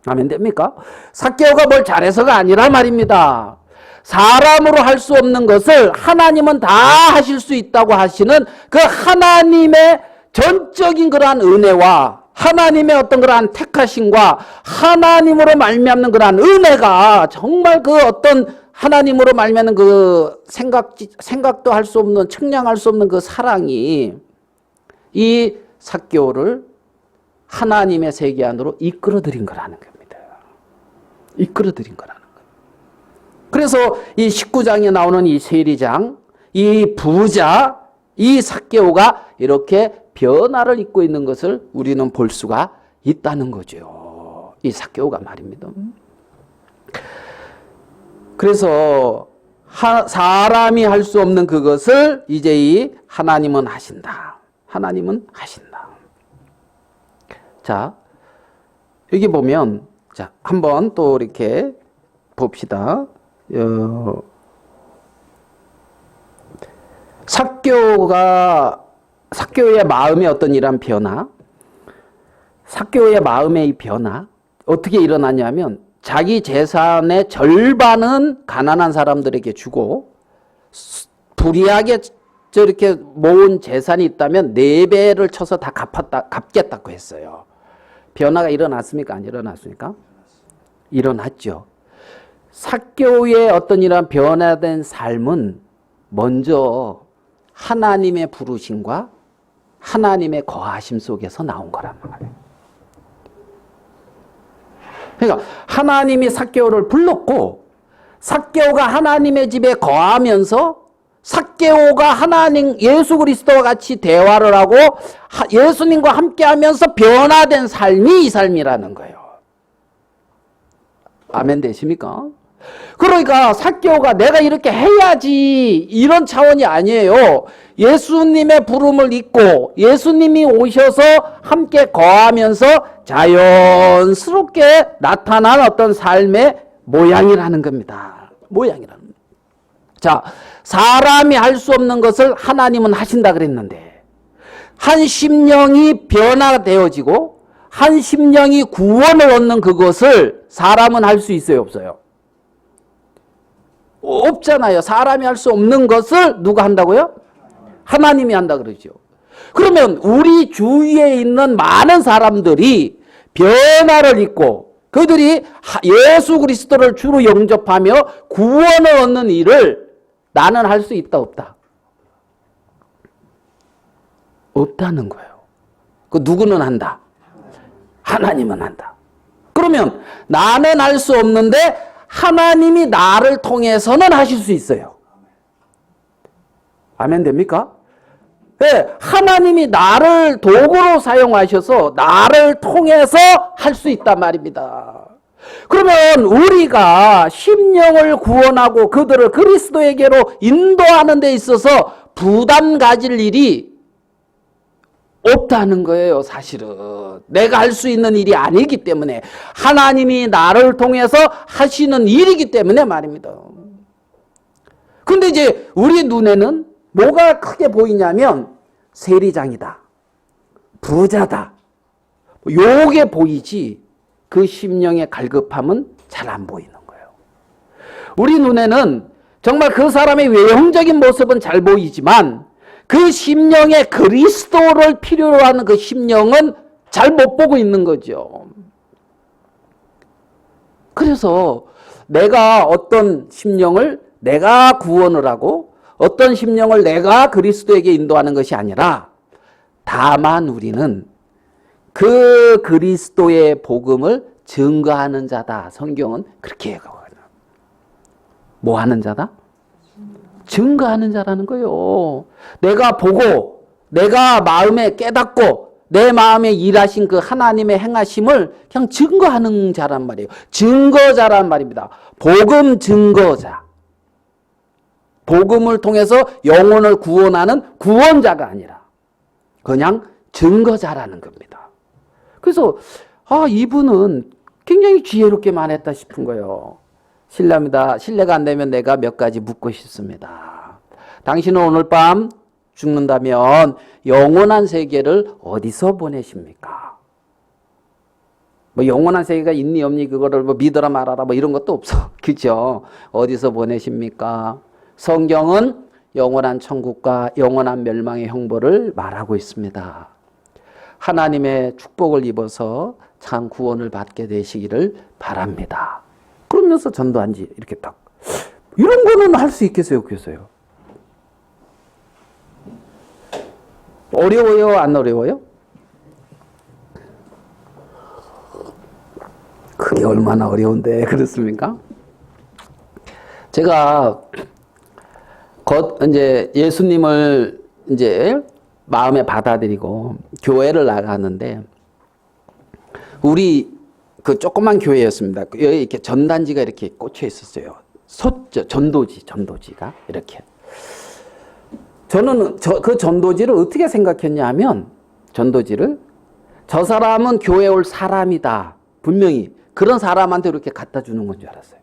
아멘 됩니까? 삭개오가 뭘 잘해서가 아니란 말입니다. 사람으로 할 수 없는 것을 하나님은 다 하실 수 있다고 하시는 그 하나님의 전적인 그러한 은혜와 하나님의 어떤 그러한 택하심과 하나님으로 말미암는 그러한 은혜가 정말 그 어떤 하나님으로 말미암는 그 생각도 할 수 없는 측량할 수 없는 그 사랑이 이 삭개오를 하나님의 세계 안으로 이끌어들인 거라는 겁니다. 이끌어들인 거라는 거예요. 그래서 이 19장에 나오는 이 세리장, 이 부자, 이 삭개오가 이렇게 변화를 입고 있는 것을 우리는 볼 수가 있다는 거죠. 이 삭개오가 말입니다. 그래서 사람이 할 수 없는 그것을 이제 이 하나님은 하신다. 하나님은 하신다. 자, 여기 보면 자, 한번 또 이렇게 봅시다. 삭개오의 마음의 어떤 이런 변화, 삭개오의 마음의 이 변화 어떻게 일어나냐면 자기 재산의 절반은 가난한 사람들에게 주고 불이하게 저렇게 모은 재산이 있다면 4배를 쳐서 다 갚겠다고 했어요. 변화가 일어났습니까? 안 일어났습니까? 일어났죠. 삭개오의 어떤 이런 변화된 삶은 먼저 하나님의 부르심과 하나님의 거하심 속에서 나온 거란 말이에요. 그러니까 하나님이 삭개오를 불렀고 삭개오가 하나님의 집에 거하면서 삭개오가 하나님 예수 그리스도와 같이 대화를 하고 예수님과 함께하면서 변화된 삶이 이 삶이라는 거예요. 아멘 되십니까? 그러니까 삭개오가 내가 이렇게 해야지 이런 차원이 아니에요. 예수님의 부름을 잊고 예수님이 오셔서 함께 거하면서 자연스럽게 나타난 어떤 삶의 모양이라는 겁니다. 모양이라는 겁니다. 자, 사람이 할 수 없는 것을 하나님은 하신다 그랬는데 한 심령이 변화되어지고 한 심령이 구원을 얻는 그것을 사람은 할 수 있어요, 없어요? 없잖아요. 사람이 할 수 없는 것을 누가 한다고요? 하나님이 한다 그러죠. 그러면 우리 주위에 있는 많은 사람들이 변화를 입고 그들이 예수 그리스도를 주로 영접하며 구원을 얻는 일을 나는 할 수 있다, 없다? 없다는 거예요. 그 누구는 한다? 하나님은 한다. 그러면 나는 할 수 없는데 하나님이 나를 통해서는 하실 수 있어요. 아멘 됩니까? 네, 하나님이 나를 도구로 사용하셔서 나를 통해서 할 수 있단 말입니다. 그러면 우리가 심령을 구원하고 그들을 그리스도에게로 인도하는 데 있어서 부담 가질 일이 없다는 거예요. 사실은 내가 할 수 있는 일이 아니기 때문에 하나님이 나를 통해서 하시는 일이기 때문에 말입니다. 근데 이제 우리 눈에는 뭐가 크게 보이냐면 세리장이다, 부자다, 요게 보이지 그 심령의 갈급함은 잘 안 보이는 거예요. 우리 눈에는 정말 그 사람의 외형적인 모습은 잘 보이지만 그 심령의 그리스도를 필요로 하는 그 심령은 잘 못 보고 있는 거죠. 그래서 내가 어떤 심령을 내가 구원을 하고 어떤 심령을 내가 그리스도에게 인도하는 것이 아니라 다만 우리는 그 그리스도의 복음을 증거하는 자다. 성경은 그렇게 얘기하거든요. 뭐 하는 자다? 증거하는 자라는 거예요. 내가 보고 내가 마음에 깨닫고 내 마음에 일하신 그 하나님의 행하심을 그냥 증거하는 자란 말이에요. 증거자란 말입니다. 복음 증거자. 복음을 통해서 영혼을 구원하는 구원자가 아니라 그냥 증거자라는 겁니다. 그래서 이분은 굉장히 지혜롭게 말했다 싶은 거예요. 실례합니다. 실례가 안 되면 내가 몇 가지 묻고 싶습니다. 당신은 오늘 밤 죽는다면 영원한 세계를 어디서 보내십니까? 뭐 영원한 세계가 있니 없니 그거를 뭐 믿어라 말아라 뭐 이런 것도 없어. 그죠? 어디서 보내십니까? 성경은 영원한 천국과 영원한 멸망의 형벌을 말하고 있습니다. 하나님의 축복을 입어서 참 구원을 받게 되시기를 바랍니다. 그러면서 전도한지 이렇게 딱 이런 거는 할 수 있겠어요, 없겠어요? 어려워요, 안 어려워요? 그게 얼마나 어려운데 그렇습니까? 제가 이제 예수님을 이제 마음에 받아들이고 교회를 나가는데 우리 그 조그만 교회였습니다. 여기 이렇게 전단지가 이렇게 꽂혀 있었어요. 전도지가 이렇게. 저는 그 전도지를 어떻게 생각했냐 하면 전도지를 저 사람은 교회 올 사람이다. 분명히 그런 사람한테 이렇게 갖다 주는 건 줄 알았어요.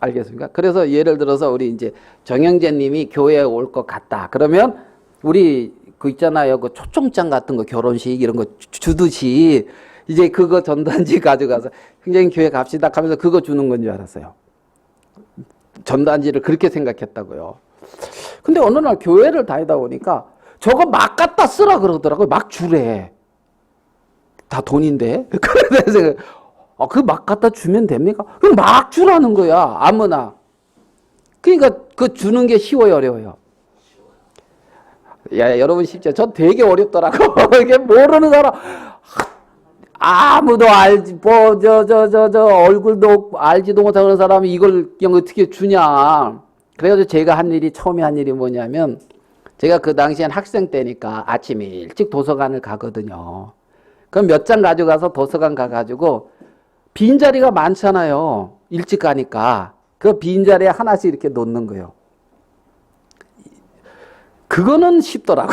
알겠습니까? 그래서 예를 들어서 우리 이제 정영재 님이 교회에 올 것 같다. 그러면 우리 그 있잖아요. 그 초청장 같은 거 결혼식 이런 거 주듯이 이제 그거 전단지 가져가서 굉장히 교회 갑시다 하면서 그거 주는 건 줄 알았어요. 전단지를 그렇게 생각했다고요. 근데 어느 날 교회를 다니다 보니까 저거 막 갖다 쓰라 그러더라고요. 막 주래. 다 돈인데. 그래서 그 막 갖다 주면 됩니까? 그럼 막 주라는 거야. 아무나. 그러니까 그 주는 게 쉬워요, 어려워요? 여러분 쉽죠? 전 되게 어렵더라고. 이게 모르는 사람 아무도 알지, 얼굴도 알지도 못하는 사람이 이걸 그냥 어떻게 주냐. 그래가지고 제가 처음에 한 일이 뭐냐면, 제가 그 당시엔 학생 때니까 아침에 일찍 도서관을 가거든요. 그럼 몇 장 가져가서 도서관 가가지고, 빈자리가 많잖아요. 일찍 가니까. 그 빈자리에 하나씩 이렇게 놓는 거예요. 그거는 쉽더라고.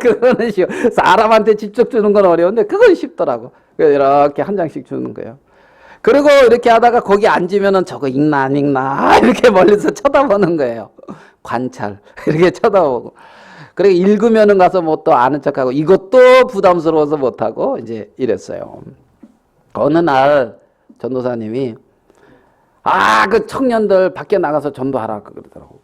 그거는 쉬워. 사람한테 직접 주는 건 어려운데 그건 쉽더라고. 이렇게 한 장씩 주는 거예요. 그리고 이렇게 하다가 거기 앉으면은 저거 읽나 안 읽나 이렇게 멀리서 쳐다보는 거예요. 관찰. 이렇게 쳐다보고. 그리고 읽으면은 가서 뭐 또 아는 척하고 이것도 부담스러워서 못하고 이제 이랬어요. 어느 날 전도사님이 그 청년들 밖에 나가서 전도하라 그러더라고.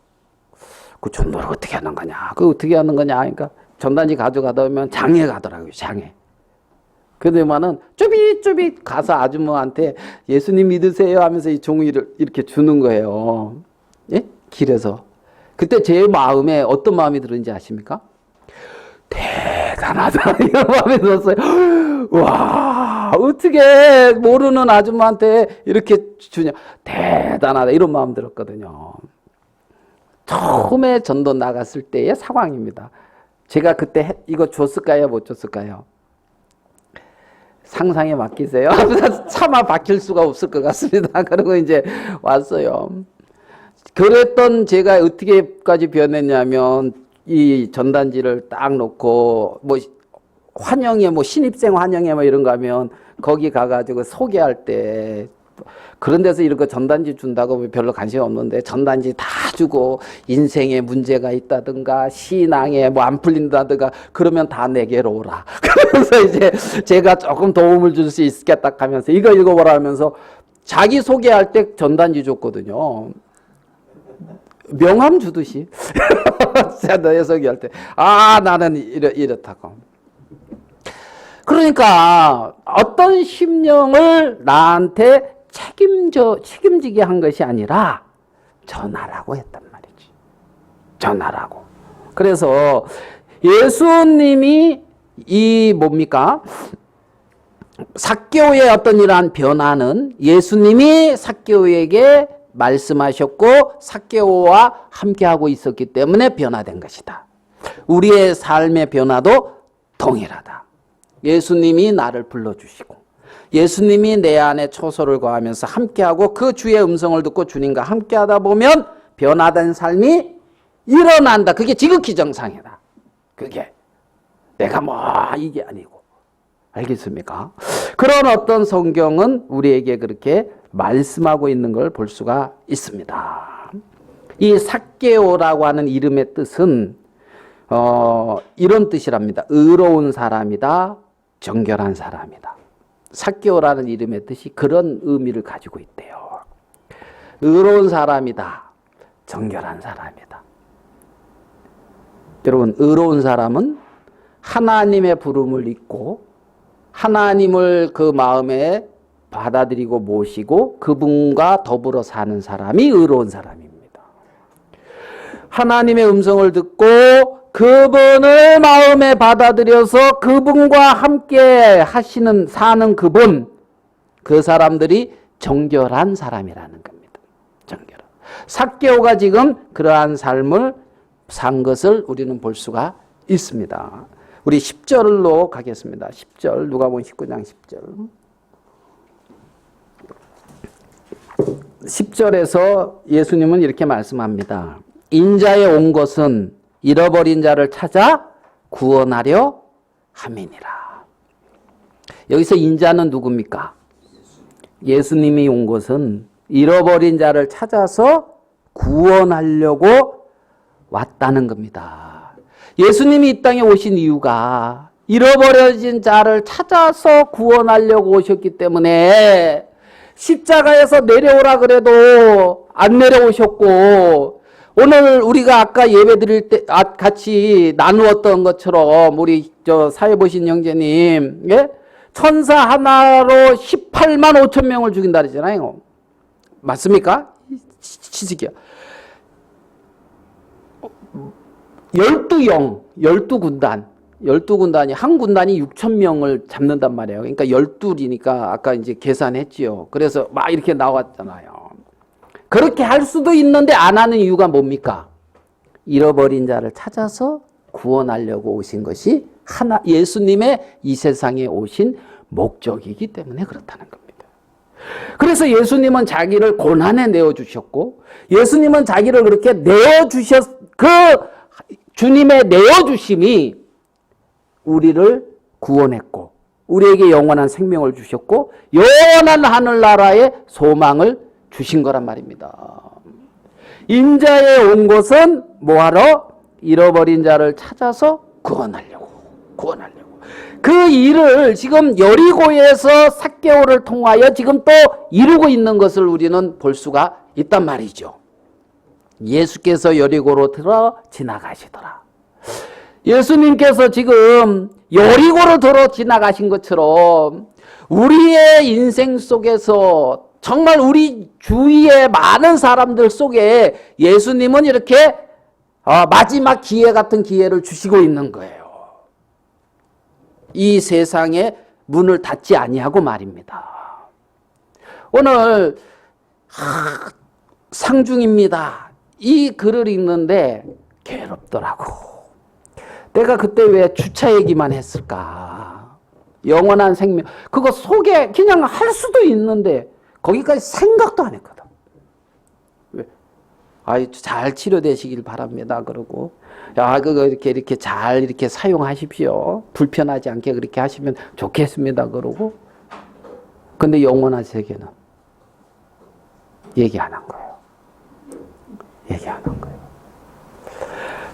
그 전도를 어떻게 하는 거냐? 그 어떻게 하는 거냐? 그러니까 전단지 가져가다 보면 장에 가더라고요. 장에. 그러더만은 쭈빗쭈빗 가서 아주머니한테 예수님 믿으세요 하면서 이 종이를 이렇게 주는 거예요. 예? 길에서. 그때 제 마음에 어떤 마음이 들었는지 아십니까? 대단하다 이런 마음이 들었어요. 와, 어떻게 모르는 아줌마한테 이렇게 주냐? 대단하다 이런 마음 들었거든요. 처음에 전도 나갔을 때의 상황입니다. 제가 그때 이거 줬을까요? 못 줬을까요? 상상에 맡기세요. 차마 바뀔 수가 없을 것 같습니다. 그리고 이제 왔어요. 그랬던 제가 어떻게까지 변했냐면 이 전단지를 딱 놓고 뭐 환영회 뭐 신입생 환영회 뭐 이런 거 하면 거기 가가지고 소개할 때 그런 데서 이런 거 전단지 준다고 별로 관심이 없는데 전단지 다 주고 인생에 문제가 있다든가 신앙에 뭐 안 풀린다든가 그러면 다 내게로 오라. 그래서 이제 제가 조금 도움을 줄 수 있겠다 하면서 이거 읽어보라 하면서 자기 소개할 때 전단지 줬거든요. 명함 주듯이. 내 소개할 때. 나는 이렇다고. 그러니까 어떤 심령을 나한테 책임지게 한 것이 아니라 전하라고 했단 말이지. 전하라고. 그래서 예수님이 뭡니까? 삭개오의 어떤 이러한 변화는 예수님이 삭개오에게 말씀하셨고 삭개오와 함께하고 있었기 때문에 변화된 것이다. 우리의 삶의 변화도 동일하다. 예수님이 나를 불러주시고 예수님이 내 안에 초소를 거하면서 함께하고 그 주의 음성을 듣고 주님과 함께하다 보면 변화된 삶이 일어난다. 그게 지극히 정상이다. 그게 내가 이게 아니고. 알겠습니까? 그런 어떤 성경은 우리에게 그렇게 말씀하고 있는 걸 볼 수가 있습니다. 이 삭개오라고 하는 이름의 뜻은 이런 뜻이랍니다. 의로운 사람이다. 정결한 사람이다. 삭개오라는 이름의 뜻이 그런 의미를 가지고 있대요. 의로운 사람이다. 정결한 사람이다. 여러분, 의로운 사람은 하나님의 부름을 잊고 하나님을 그 마음에 받아들이고 모시고 그분과 더불어 사는 사람이 의로운 사람입니다. 하나님의 음성을 듣고 그분을 마음에 받아들여서 그분과 함께 사는 그분, 그 사람들이 정결한 사람이라는 겁니다. 정결한. 삭개오가 지금 그러한 삶을 산 것을 우리는 볼 수가 있습니다. 우리 10절로 가겠습니다. 10절, 누가복음 19장 10절. 10절에서 예수님은 이렇게 말씀합니다. 인자에 온 것은 잃어버린 자를 찾아 구원하려 함이니라. 여기서 인자는 누굽니까? 예수님이 온 것은 잃어버린 자를 찾아서 구원하려고 왔다는 겁니다. 예수님이 이 땅에 오신 이유가 잃어버려진 자를 찾아서 구원하려고 오셨기 때문에 십자가에서 내려오라 그래도 안 내려오셨고 오늘 우리가 아까 예배 드릴 때 같이 나누었던 것처럼 우리 사회 보신 형제님, 예? 천사 하나로 18만 5천 명을 죽인다 그러잖아요. 맞습니까? 치즈기야. 12영, 12군단. 12군단이 한 군단이 6천 명을 잡는단 말이에요. 그러니까 12이니까 아까 이제 계산했지요. 그래서 막 이렇게 나왔잖아요. 그렇게 할 수도 있는데 안 하는 이유가 뭡니까? 잃어버린 자를 찾아서 구원하려고 오신 것이 예수님의 이 세상에 오신 목적이기 때문에 그렇다는 겁니다. 그래서 예수님은 자기를 고난에 내어주셨고, 예수님은 자기를 그렇게 그 주님의 내어주심이 우리를 구원했고, 우리에게 영원한 생명을 주셨고, 영원한 하늘나라의 소망을 주신 거란 말입니다. 인자에 온 것은 뭐하러? 잃어버린 자를 찾아서 구원하려고. 그 일을 지금 여리고에서 삭개오를 통하여 지금 또 이루고 있는 것을 우리는 볼 수가 있단 말이죠. 예수께서 여리고로 들어 지나가시더라. 예수님께서 지금 여리고를 들어 지나가신 것처럼 우리의 인생 속에서 정말 우리 주위의 많은 사람들 속에 예수님은 이렇게 마지막 기회 같은 기회를 주시고 있는 거예요. 이 세상에 문을 닫지 아니하고 말입니다. 오늘 상중입니다. 이 글을 읽는데 괴롭더라고. 내가 그때 왜 주차 얘기만 했을까? 영원한 생명. 그거 소개 그냥 할 수도 있는데 거기까지 생각도 안 했거든. 왜? 잘 치료되시길 바랍니다. 그러고 그거 이렇게 잘 이렇게 사용하십시오. 불편하지 않게 그렇게 하시면 좋겠습니다. 그러고 근데 영원한 세계는 얘기 안 한 거예요. 얘기 안 한 거예요.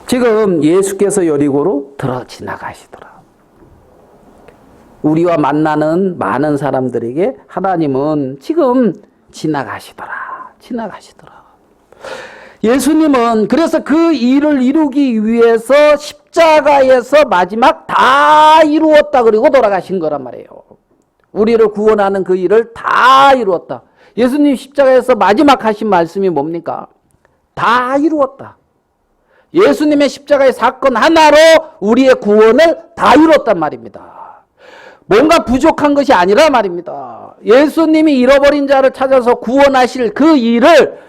지금 예수께서 여리고로 들어 지나가시더라. 우리와 만나는 많은 사람들에게 하나님은 지금 지나가시더라. 예수님은 그래서 그 일을 이루기 위해서 십자가에서 마지막 다 이루었다 그리고 돌아가신 거란 말이에요. 우리를 구원하는 그 일을 다 이루었다. 예수님 십자가에서 마지막 하신 말씀이 뭡니까? 다 이루었다. 예수님의 십자가의 사건 하나로 우리의 구원을 다 이뤘단 말입니다. 뭔가 부족한 것이 아니라 말입니다. 예수님이 잃어버린 자를 찾아서 구원하실 그 일을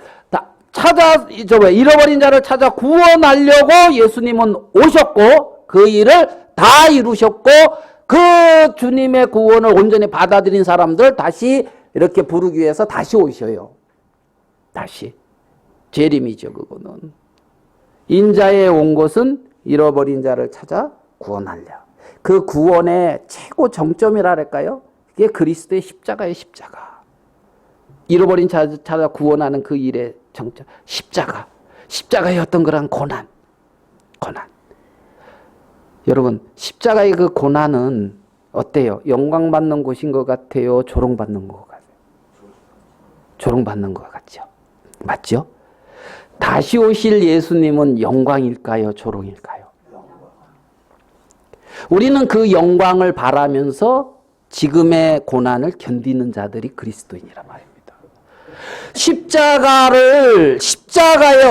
잃어버린 자를 찾아 구원하려고 예수님은 오셨고 그 일을 다 이루셨고 그 주님의 구원을 온전히 받아들인 사람들 다시 이렇게 부르기 위해서 다시 오셔요. 다시. 재림이죠, 그거는. 인자에 온 것은 잃어버린 자를 찾아 구원하려. 그 구원의 최고 정점이라 할까요? 그게 그리스도의 십자가의 십자가. 잃어버린 자 찾아 구원하는 그 일의 정점. 십자가의 어떤 그런 고난. 여러분, 십자가의 그 고난은 어때요? 영광받는 곳인 것 같아요? 조롱받는 것 같아요? 조롱받는 것 같죠? 맞죠? 다시 오실 예수님은 영광일까요? 조롱일까요? 우리는 그 영광을 바라면서 지금의 고난을 견디는 자들이 그리스도인이란 말입니다. 십자가의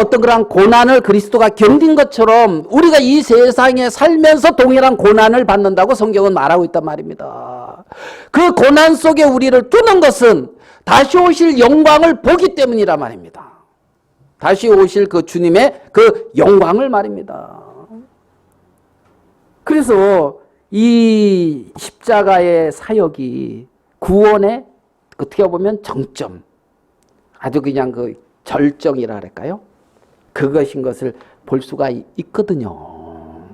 어떤 그런 고난을 그리스도가 견딘 것처럼 우리가 이 세상에 살면서 동일한 고난을 받는다고 성경은 말하고 있단 말입니다. 그 고난 속에 우리를 두는 것은 다시 오실 영광을 보기 때문이란 말입니다. 다시 오실 그 주님의 그 영광을 말입니다. 그래서 이 십자가의 사역이 구원의 어떻게 보면 정점, 아주 그냥 그 절정이라 할까요? 그것인 것을 볼 수가 있거든요.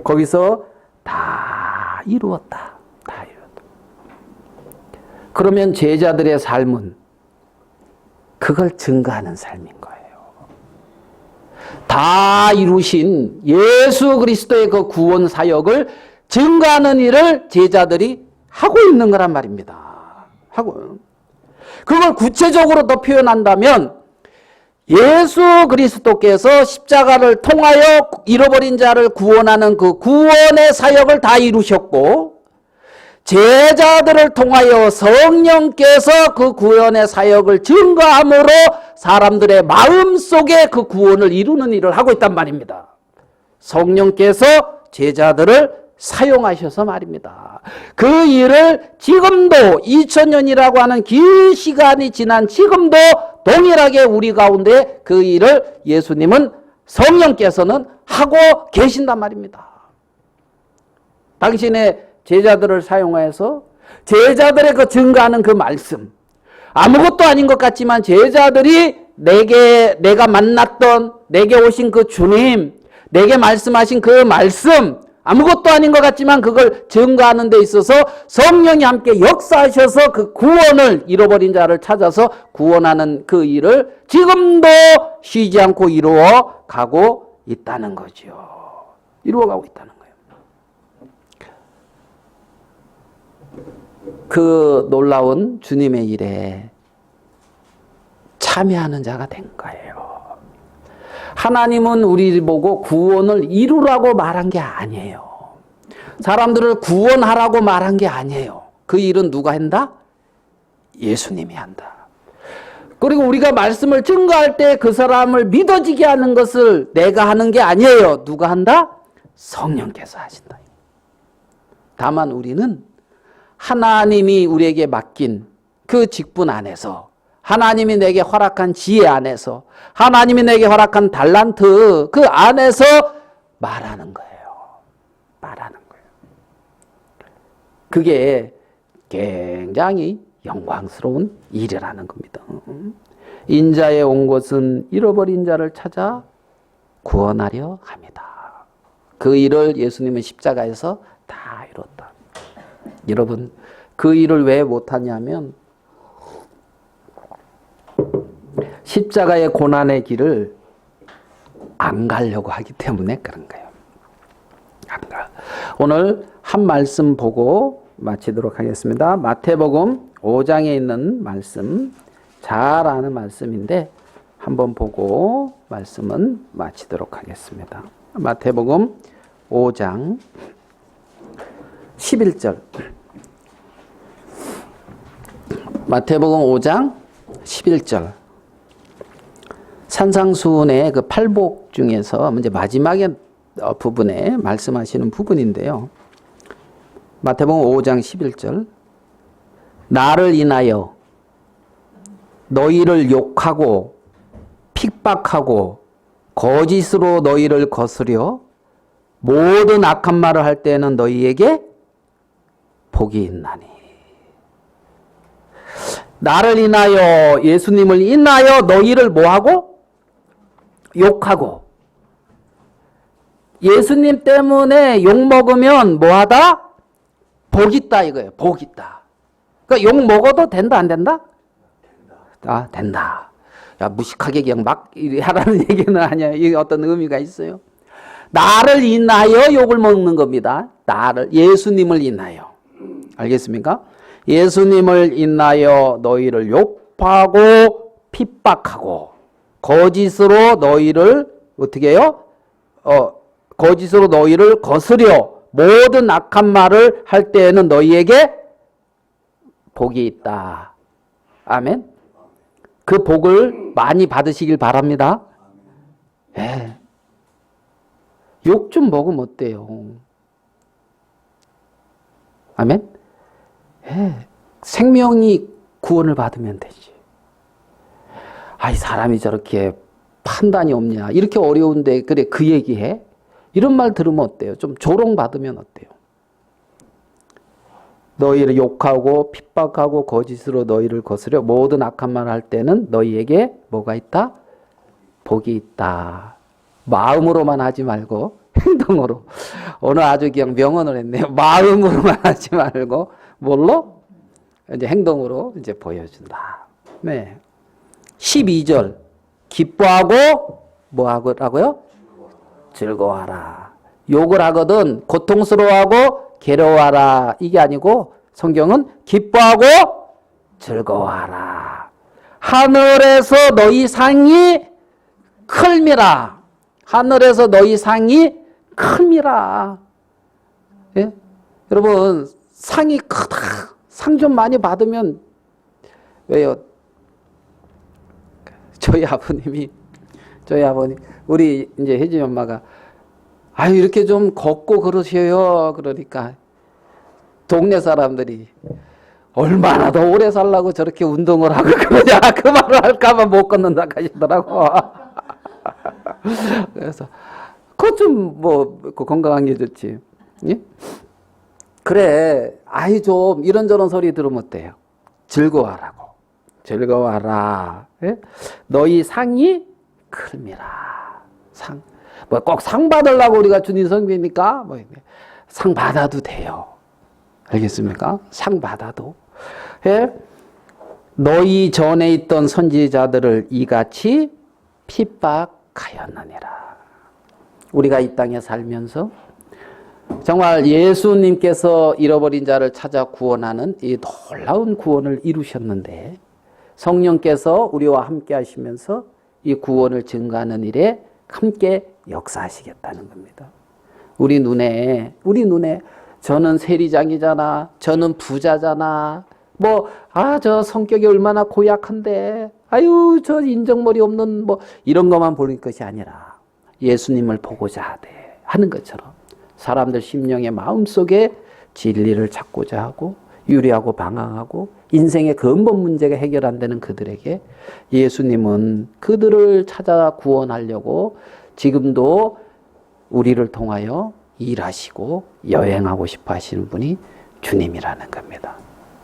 거기서 다 이루었다. 그러면 제자들의 삶은 그걸 증거하는 삶인 거예요. 다 이루신 예수 그리스도의 그 구원 사역을 증거하는 일을 제자들이 하고 있는 거란 말입니다. 그걸 구체적으로 더 표현한다면 예수 그리스도께서 십자가를 통하여 잃어버린 자를 구원하는 그 구원의 사역을 다 이루셨고 제자들을 통하여 성령께서 그 구원의 사역을 증거함으로 사람들의 마음속에 그 구원을 이루는 일을 하고 있단 말입니다. 성령께서 제자들을 사용하셔서 말입니다. 그 일을 지금도 2000년이라고 하는 긴 시간이 지난 지금도 동일하게 우리 가운데 그 일을 예수님은 성령께서는 하고 계신단 말입니다. 당신의 제자들을 사용하여서 제자들의 그 증거하는 그 말씀, 아무것도 아닌 것 같지만 제자들이 내가 만났던, 내게 오신 그 주님, 내게 말씀하신 그 말씀, 아무것도 아닌 것 같지만 그걸 증거하는 데 있어서 성령이 함께 역사하셔서 그 구원을, 잃어버린 자를 찾아서 구원하는 그 일을 지금도 쉬지 않고 이루어 가고 있다는 거죠. 이루어가고 있다는 거예요. 그 놀라운 주님의 일에 참여하는 자가 된 거예요. 하나님은 우리 보고 구원을 이루라고 말한 게 아니에요. 사람들을 구원하라고 말한 게 아니에요. 그 일은 누가 한다? 예수님이 한다. 그리고 우리가 말씀을 증거할 때 그 사람을 믿어지게 하는 것을 내가 하는 게 아니에요. 누가 한다? 성령께서 하신다. 다만 우리는 하나님이 우리에게 맡긴 그 직분 안에서, 하나님이 내게 허락한 지혜 안에서, 하나님이 내게 허락한 달란트 그 안에서 말하는 거예요. 말하는 거예요. 그게 굉장히 영광스러운 일이라는 겁니다. 인자에 온 것은 잃어버린 자를 찾아 구원하려 합니다. 그 일을 예수님은 십자가에서 다 이뤘다. 여러분, 그 일을 왜 못하냐면 십자가의 고난의 길을 안 가려고 하기 때문에 그런 거예요. 안 가. 오늘 한 말씀 보고 마치도록 하겠습니다. 마태복음 5장에 있는 말씀, 잘 아는 말씀인데 한번 보고 말씀은 마치도록 하겠습니다. 마태복음 5장 11절. 마태복음 5장 11절. 산상수훈의 그 팔복 중에서 이제 마지막에 부분에 말씀하시는 부분인데요. 마태복음 5장 11절. 나를 인하여 너희를 욕하고 핍박하고 거짓으로 너희를 거스려 모든 악한 말을 할 때에는 너희에게 복이 있나니. 나를 인하여, 예수님을 인하여 너희를 뭐하고? 욕하고. 예수님 때문에 욕먹으면 뭐하다? 복 있다 이거예요. 복 있다. 그러니까 욕먹어도 된다 안 된다? 아, 된다. 야, 무식하게 그냥 막 하라는 얘기는 아니야. 이게 어떤 의미가 있어요. 나를 인하여 욕을 먹는 겁니다. 나를, 예수님을 인하여. 알겠습니까? 예수님을 인하여 너희를 욕하고 핍박하고 거짓으로 너희를 어떻게 해요? 거짓으로 너희를 거스려 모든 악한 말을 할 때에는 너희에게 복이 있다. 아멘. 그 복을 많이 받으시길 바랍니다. 예. 욕 좀 먹으면 어때요? 아멘. 예. 생명이 구원을 받으면 되지. 아이, 사람이 저렇게 판단이 없냐, 이렇게 어려운데 그래 그 얘기해? 이런 말 들으면 어때요? 좀 조롱받으면 어때요? 너희를 욕하고 핍박하고 거짓으로 너희를 거스려 모든 악한 말을 할 때는 너희에게 뭐가 있다? 복이 있다. 마음으로만 하지 말고 행동으로. 오늘 아주 그냥 명언을 했네요. 마음으로만 하지 말고 뭘로? 이제 행동으로 이제 보여준다. 네. 12절. 기뻐하고 뭐 하고라고요? 즐거워하라. 욕을 하거든 고통스러워하고 괴로워하라. 이게 아니고 성경은 기뻐하고 즐거워하라. 하늘에서 너희 상이 클미라. 하늘에서 너희 상이 큽니다. 예? 여러분, 상이 크다. 상 좀 많이 받으면, 왜요? 저희 아버님, 우리 이제 혜진이 엄마가 아유, 이렇게 좀 걷고 그러셔요. 그러니까 동네 사람들이 얼마나 더 오래 살라고 저렇게 운동을 하고 그러냐. 그 말을 할까봐 못 걷는다 하시더라고. 그래서 그것 좀 뭐 건강한 게 좋지. 예? 그래, 아이 좀 이런저런 소리 들으면 어때요? 즐거워하라고. 즐거워하라. 예? 너희 상이 클미라. 상. 뭐 꼭 상 받으려고 우리가 주님 성비니까 뭐 상 받아도 돼요. 알겠습니까? 상 받아도. 예? 너희 전에 있던 선지자들을 이같이 핍박하였느니라. 우리가 이 땅에 살면서 정말 예수님께서 잃어버린 자를 찾아 구원하는 이 놀라운 구원을 이루셨는데 성령께서 우리와 함께 하시면서 이 구원을 증거하는 일에 함께 역사하시겠다는 겁니다. 우리 눈에 저는 세리장이잖아. 저는 부자잖아. 저 성격이 얼마나 고약한데. 아유, 저 인정머리 없는 이런 것만 보는 것이 아니라 예수님을 보고자 하는 것처럼 사람들 심령의 마음속에 진리를 찾고자 하고 유리하고 방황하고 인생의 근본 문제가 해결 안 되는 그들에게 예수님은 그들을 찾아 구원하려고 지금도 우리를 통하여 일하시고 여행하고 싶어 하시는 분이 주님이라는 겁니다.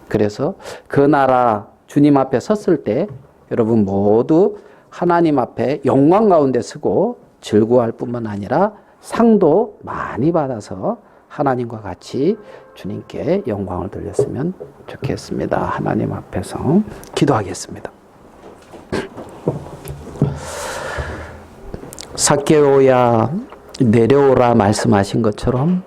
그래서 그 나라 주님 앞에 섰을 때 여러분 모두 하나님 앞에 영광 가운데 서고 즐거워할 뿐만 아니라 상도 많이 받아서 하나님과 같이 주님께 영광을 돌렸으면 좋겠습니다. 하나님 앞에서 기도하겠습니다. 삭개오야 내려오라 말씀하신 것처럼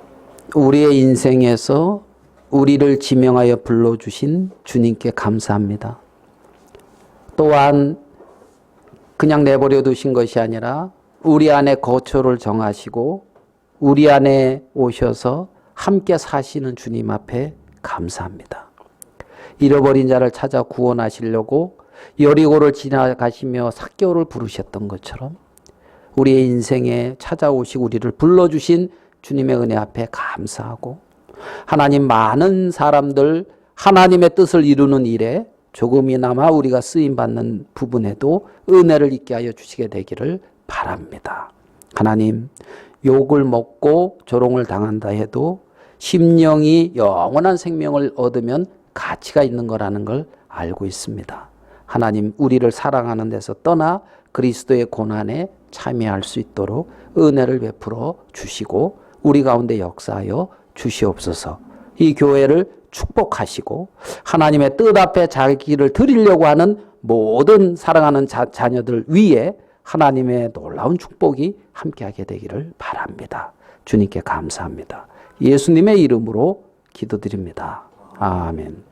우리의 인생에서 우리를 지명하여 불러주신 주님께 감사합니다. 또한 그냥 내버려 두신 것이 아니라 우리 안에 거처를 정하시고 우리 안에 오셔서 함께 사시는 주님 앞에 감사합니다. 잃어버린 자를 찾아 구원하시려고 여리고를 지나가시며 삭개오를 부르셨던 것처럼 우리의 인생에 찾아오시고 우리를 불러주신 주님의 은혜 앞에 감사하고 하나님 많은 사람들 하나님의 뜻을 이루는 일에 조금이나마 우리가 쓰임받는 부분에도 은혜를 있게 하여 주시게 되기를 바랍니다. 하나님, 욕을 먹고 조롱을 당한다 해도 심령이 영원한 생명을 얻으면 가치가 있는 거라는 걸 알고 있습니다. 하나님, 우리를 사랑하는 데서 떠나 그리스도의 고난에 참여할 수 있도록 은혜를 베풀어 주시고 우리 가운데 역사하여 주시옵소서. 이 교회를 축복하시고 하나님의 뜻 앞에 자기를 드리려고 하는 모든 사랑하는 자녀들 위에 하나님의 놀라운 축복이 함께하게 되기를 바랍니다. 주님께 감사합니다. 예수님의 이름으로 기도드립니다. 아멘.